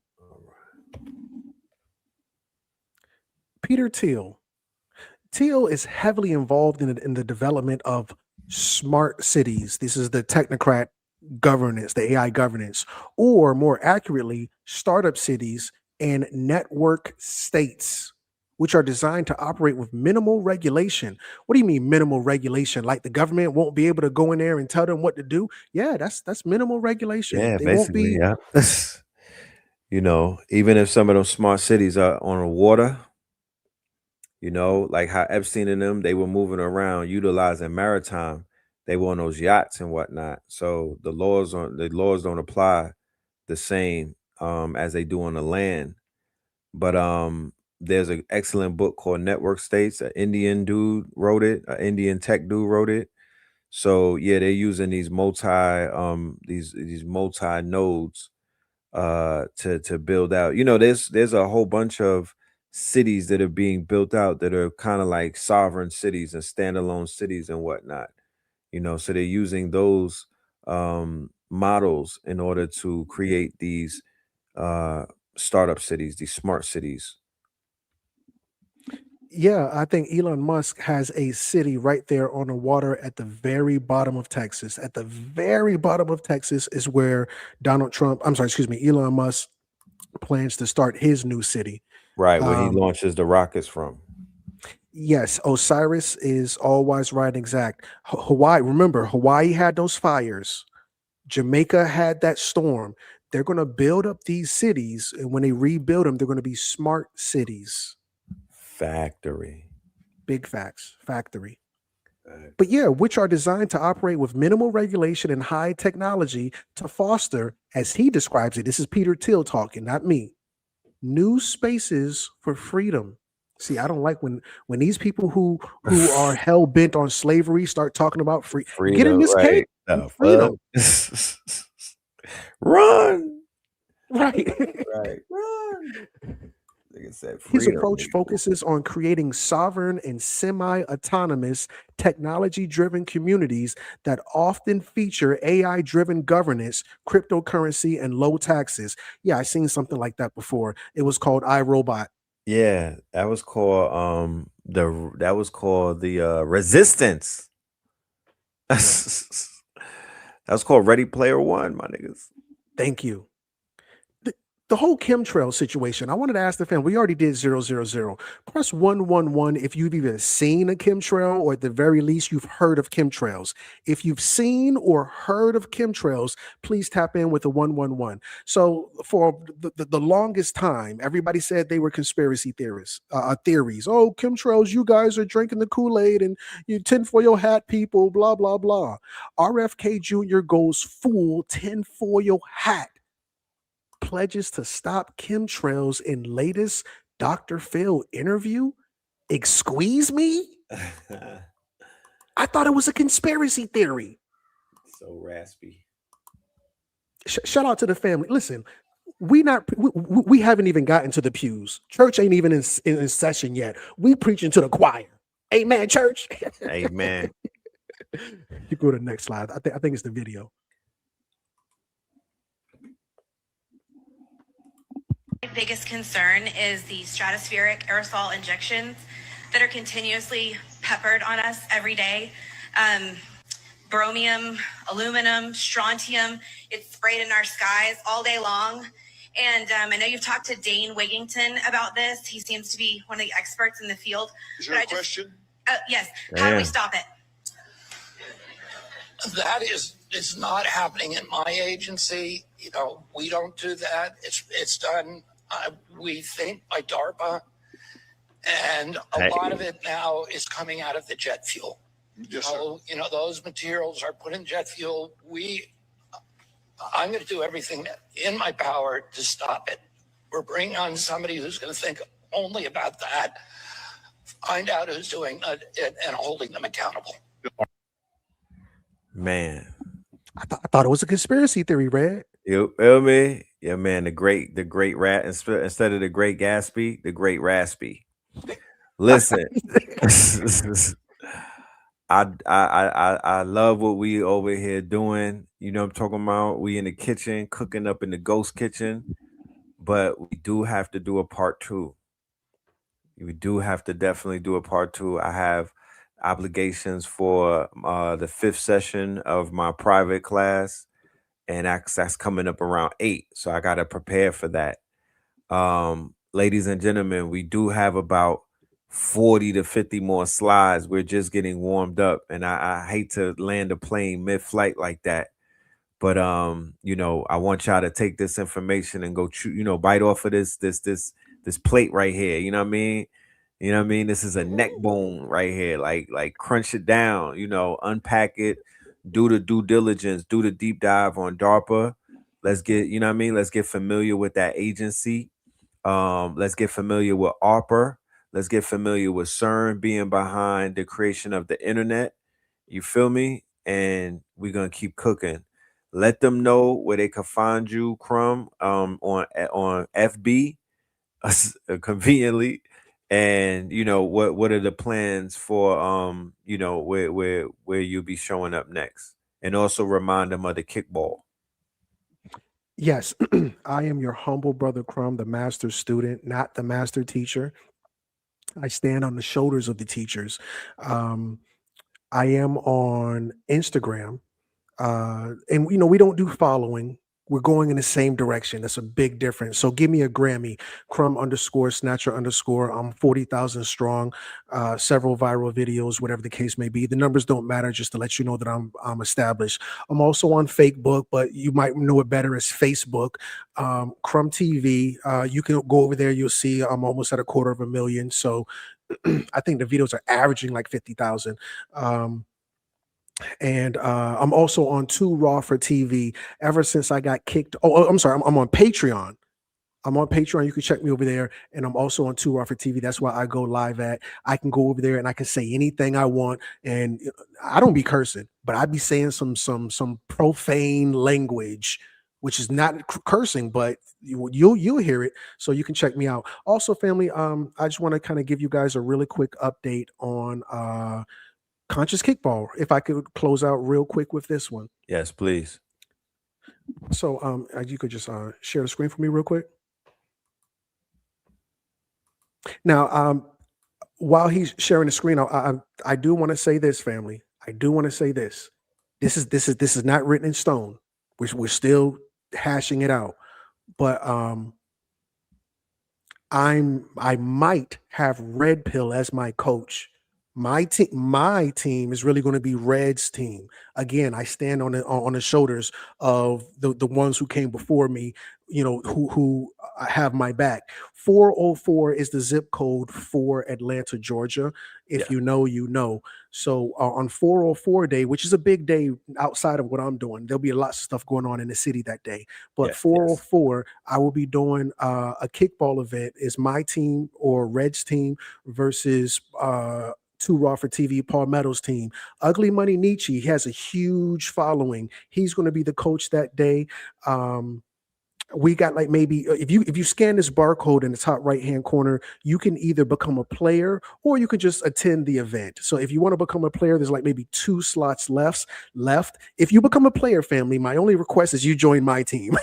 Peter Thiel. Thiel is heavily involved in the development of smart cities. This is the technocrat governance, the AI governance, or more accurately, startup cities and network states, which are designed to operate with minimal regulation. What do you mean minimal regulation? Like the government won't be able to go in there and tell them what to do? Yeah, that's minimal regulation. Yeah, They won't basically, be. yeah. You know, even if some of those smart cities are on the water, you know, like how Epstein and them, they were moving around utilizing maritime. They were on those yachts and whatnot. So the laws don't apply the same as they do on the land. But there's an excellent book called Network States. An Indian dude wrote it. An Indian tech dude wrote it. So yeah, they're using these multi nodes to build out. You know, there's a whole bunch of cities that are being built out that are kind of like sovereign cities and standalone cities and whatnot. You know, so they're using those models in order to create these startup cities, these smart cities. Yeah, I think Elon Musk has a city right there on the water at the very bottom of Texas. At the very bottom of Texas is where Elon Musk plans to start his new city. Right, where he launches the rockets from. Yes, Osiris is all wise, right, and exact. Hawaii, remember, Hawaii had those fires. Jamaica had that storm. They're going to build up these cities, and when they rebuild them, they're going to be smart cities. Factory. Big facts. Factory. But yeah, which are designed to operate with minimal regulation and high technology to foster, as he describes it, this is Peter Thiel talking, not me, new spaces for freedom. See, I don't like when these people who are hell bent on slavery start talking about freedom. Get in this cake. Freedom. Run. Right. Right. Run. His approach focuses on creating sovereign and semi-autonomous technology-driven communities that often feature AI-driven governance, cryptocurrency, and low taxes. Yeah, I've seen something like that before. It was called iRobot. Yeah, that was called the Resistance. That was called Ready Player One, my niggas. Thank you. The whole chemtrail situation, I wanted to ask the fan, we already did 000. Press 111 if you've even seen a chemtrail, or at the very least, you've heard of chemtrails. If you've seen or heard of chemtrails, please tap in with the 111. So for the longest time, everybody said they were conspiracy theories. Oh, chemtrails, you guys are drinking the Kool-Aid and you tinfoil hat people, blah, blah, blah. RFK Jr. goes full tinfoil hat. Pledges to stop chemtrails in latest Dr. Phil interview. Excuse me? I thought it was a conspiracy theory. So raspy. Shout out to the family. Listen, we haven't even gotten to the pews. Church ain't even in session yet. We preaching to the choir. Amen, church. Amen. You go to the next slide. I think it's the video. My biggest concern is the stratospheric aerosol injections that are continuously peppered on us every day. Bromium, aluminum, strontium, it's sprayed in our skies all day long. And I know you've talked to Dane Wigington about this. He seems to be one of the experts in the field. Is there a question? Yes. How do we stop it? That is not happening in my agency. You know, we don't do that. It's done, we think, by DARPA. And a lot of it now is coming out of the jet fuel. Yes, so, you know, those materials are put in jet fuel. I'm going to do everything in my power to stop it. We're bringing on somebody who's going to think only about that, find out who's doing it, and holding them accountable. Man, I thought it was a conspiracy theory, Red. you feel me? Yeah, man. The great rat instead of the great Gatsby, the great Raspy. Listen, I love what we over here doing. You know what I'm talking about? We in the kitchen, cooking up in the ghost kitchen, but we do have to do a part 2. We do have to definitely do a part 2. I have obligations for the 5th session of my private class, and that's coming up around 8. So I got to prepare for that. Ladies and gentlemen, we do have about 40 to 50 more slides. We're just getting warmed up, and I hate to land a plane mid-flight like that. But you know, I want y'all to take this information and go bite off of this plate right here. You know what I mean? You know what I mean? This is a neck bone right here. Like crunch it down, unpack it, do the due diligence, do the deep dive on DARPA. Let's get, let's get familiar with that agency. Let's get familiar with ARPA. Let's get familiar with CERN being behind the creation of the internet. You feel me? And we're gonna keep cooking. Let them know where they can find you, CRUMB, on FB, conveniently. And what are the plans for where you'll be showing up next? And also remind them of the kickball. Yes, I am your humble brother CRUMB, the master student, not the master teacher. I stand on the shoulders of the teachers. I am on Instagram, and we don't do following. We're going in the same direction. That's a big difference. So give me a Grammy, CRUMB_Snatcher_. I'm 40,000 strong, several viral videos, whatever the case may be. The numbers don't matter, just to let you know that I'm established. I'm also on Fakebook, but you might know it better as Facebook. CRUMB TV. You can go over there. You'll see I'm almost at 250,000. So I think the videos are averaging like 50,000. And I'm also on 2 Raw for TV ever since I got kicked. Oh, I'm sorry. I'm on Patreon. I'm on Patreon. You can check me over there. And I'm also on 2 Raw for TV. That's why I go live at. I can go over there and I can say anything I want. And I don't be cursing, but I be saying some profane language, which is not cursing, but you'll hear it. So you can check me out. Also, family, I just want to kind of give you guys a really quick update on Conscious Kickball, if I could close out real quick with this one. Yes, please. So you could just share the screen for me real quick. Now, while he's sharing the screen, I do want to say this, family. I do want to say this. This is not written in stone. We're still hashing it out. But I might have Red Pill as my coach. My team is really going to be Red's team. Again, I stand on the shoulders of the ones who came before me, who have my back. 404 is the zip code for Atlanta, Georgia. If you know, you know. So on 404 day, which is a big day outside of what I'm doing, there'll be lots of stuff going on in the city that day. But 404, I will be doing a kickball event. Is my team or Red's team versus 2 Raw for TV, Paul Meadows' team. Ugly Money Nietzsche, he has a huge following. He's going to be the coach that day. We got like maybe if you scan this barcode in the top right hand corner, you can either become a player or you can just attend the event. So if you want to become a player, there's like maybe 2 slots left. If you become a player, family, my only request is you join my team.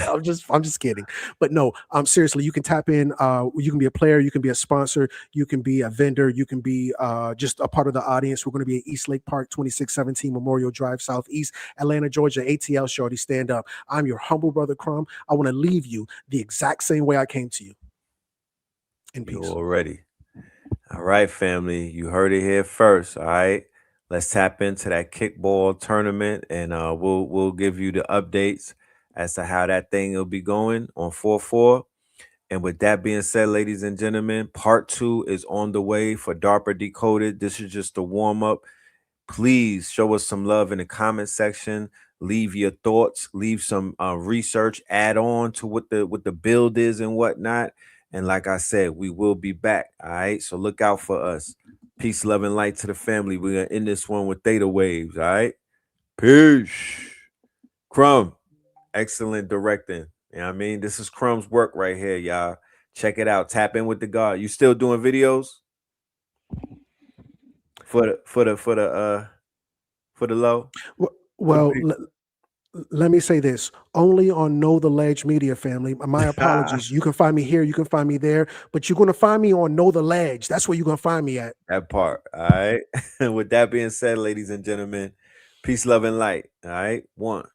I'm just kidding. But no, seriously, you can tap in. You can be a player, you can be a sponsor, you can be a vendor, you can be just a part of the audience. We're going to be at East Lake Park, 2617 Memorial Drive, Southeast Atlanta, Georgia. ATL Shorty, stand up. I'm your humble brother CRUMB. I want to leave you the exact same way I came to you. In peace. You already. All right, family. You heard it here first. All right. Let's tap into that kickball tournament, and we'll give you the updates as to how that thing will be going on 4/4. And with that being said, ladies and gentlemen, part 2 is on the way for DARPA Decoded. This is just a warm up. Please show us some love in the comment section. Leave your thoughts, leave some research, add on to what the build is and whatnot. And like I said, we will be back. All right. So look out for us. Peace, love, and light to the family. We're gonna end this one with theta waves. All right. Peace. CRUMB, excellent directing. You know what I mean? This is CRUMB's work right here, y'all. Check it out. Tap in with the God. You still doing videos? For the low? Well, let me say this. Only on Know the Ledge Media, family. My apologies. You can find me here. You can find me there. But you're going to find me on Know the Ledge. That's where you're going to find me at. That part. All right. With that being said, ladies and gentlemen, peace, love, and light. All right. One.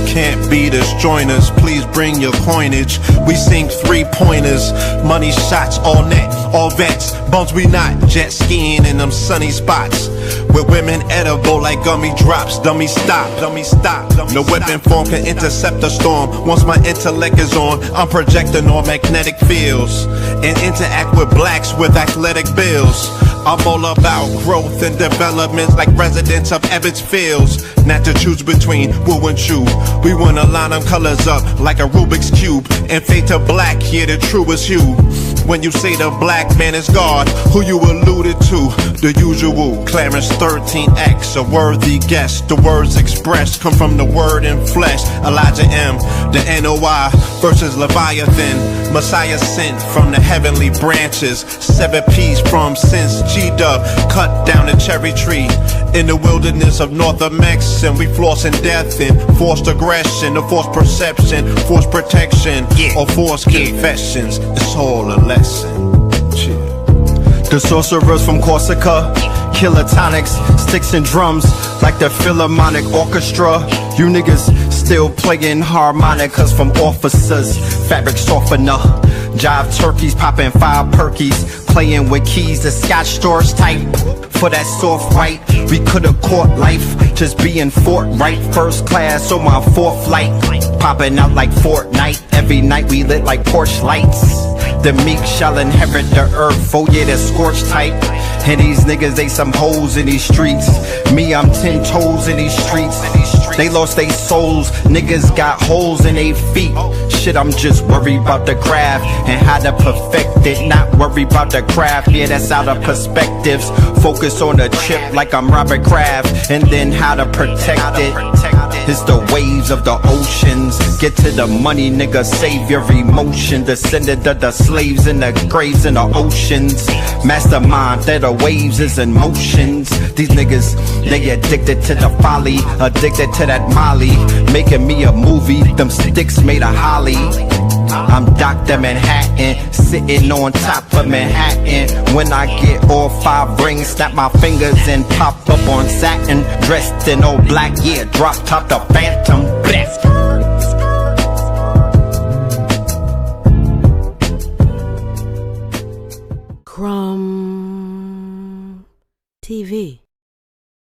Can't beat us, join us, please bring your coinage. We sink 3-pointers, money shots, all net, all vets. Bums we not, jet skiing in them sunny spots. With women edible like gummy drops. Dummy stop, dummy stop. No weapon form can intercept a storm. Once my intellect is on, I'm projecting on magnetic fields. And interact with blacks with athletic bills. I'm all about growth and development like residents of Ebbets Fields. Not to choose between woo and chew. We wanna line them colors up like a Rubik's Cube. And fade to black, yeah, the truest hue. When you say the black man is God, who you alluded to? The usual Clarence 13X, a worthy guess. The words expressed come from the word in flesh. Elijah M, the NOI versus Leviathan. Messiah sent from the heavenly branches. 7 P's from since G-Dub cut down the cherry tree. In the wilderness of North Mex, and we flossing death and forced aggression, or forced perception, forced protection, or forced confessions. It's all a lesson. The sorcerers from Corsica, killer tonics, sticks and drums like the Philharmonic Orchestra. You niggas still playing harmonicas from officers. Fabric softener, jive turkeys popping 5 perkies, playing with keys, the Scotch stores type. For that soft white, we could've caught life, just being forthright. First class on my 4th flight, popping out like Fortnite. Every night we lit like porch lights. The meek shall inherit the earth, oh yeah, the scorched type. And these niggas, they some hoes in these streets. Me, I'm 10 toes in these streets. They lost their souls, niggas got holes in their feet. Shit, I'm just worried about the craft and how to perfect it. Not worried about the craft, yeah, that's out of perspectives. Focus on the chip like I'm Robert Kraft, and then how to protect it. It's the waves of the oceans. Get to the money, nigga, save your emotion. Descended of the slaves in the graves in the oceans. Mastermind that the waves is in motions. These niggas, they addicted to the folly, addicted to that molly. Making me a movie, them sticks made of holly. I'm Dr. Manhattan, sitting on top of Manhattan. When I get all 5 rings, snap my fingers and pop up on satin. Dressed in all black, yeah, drop top the Phantom. Blast. CRUMB TV.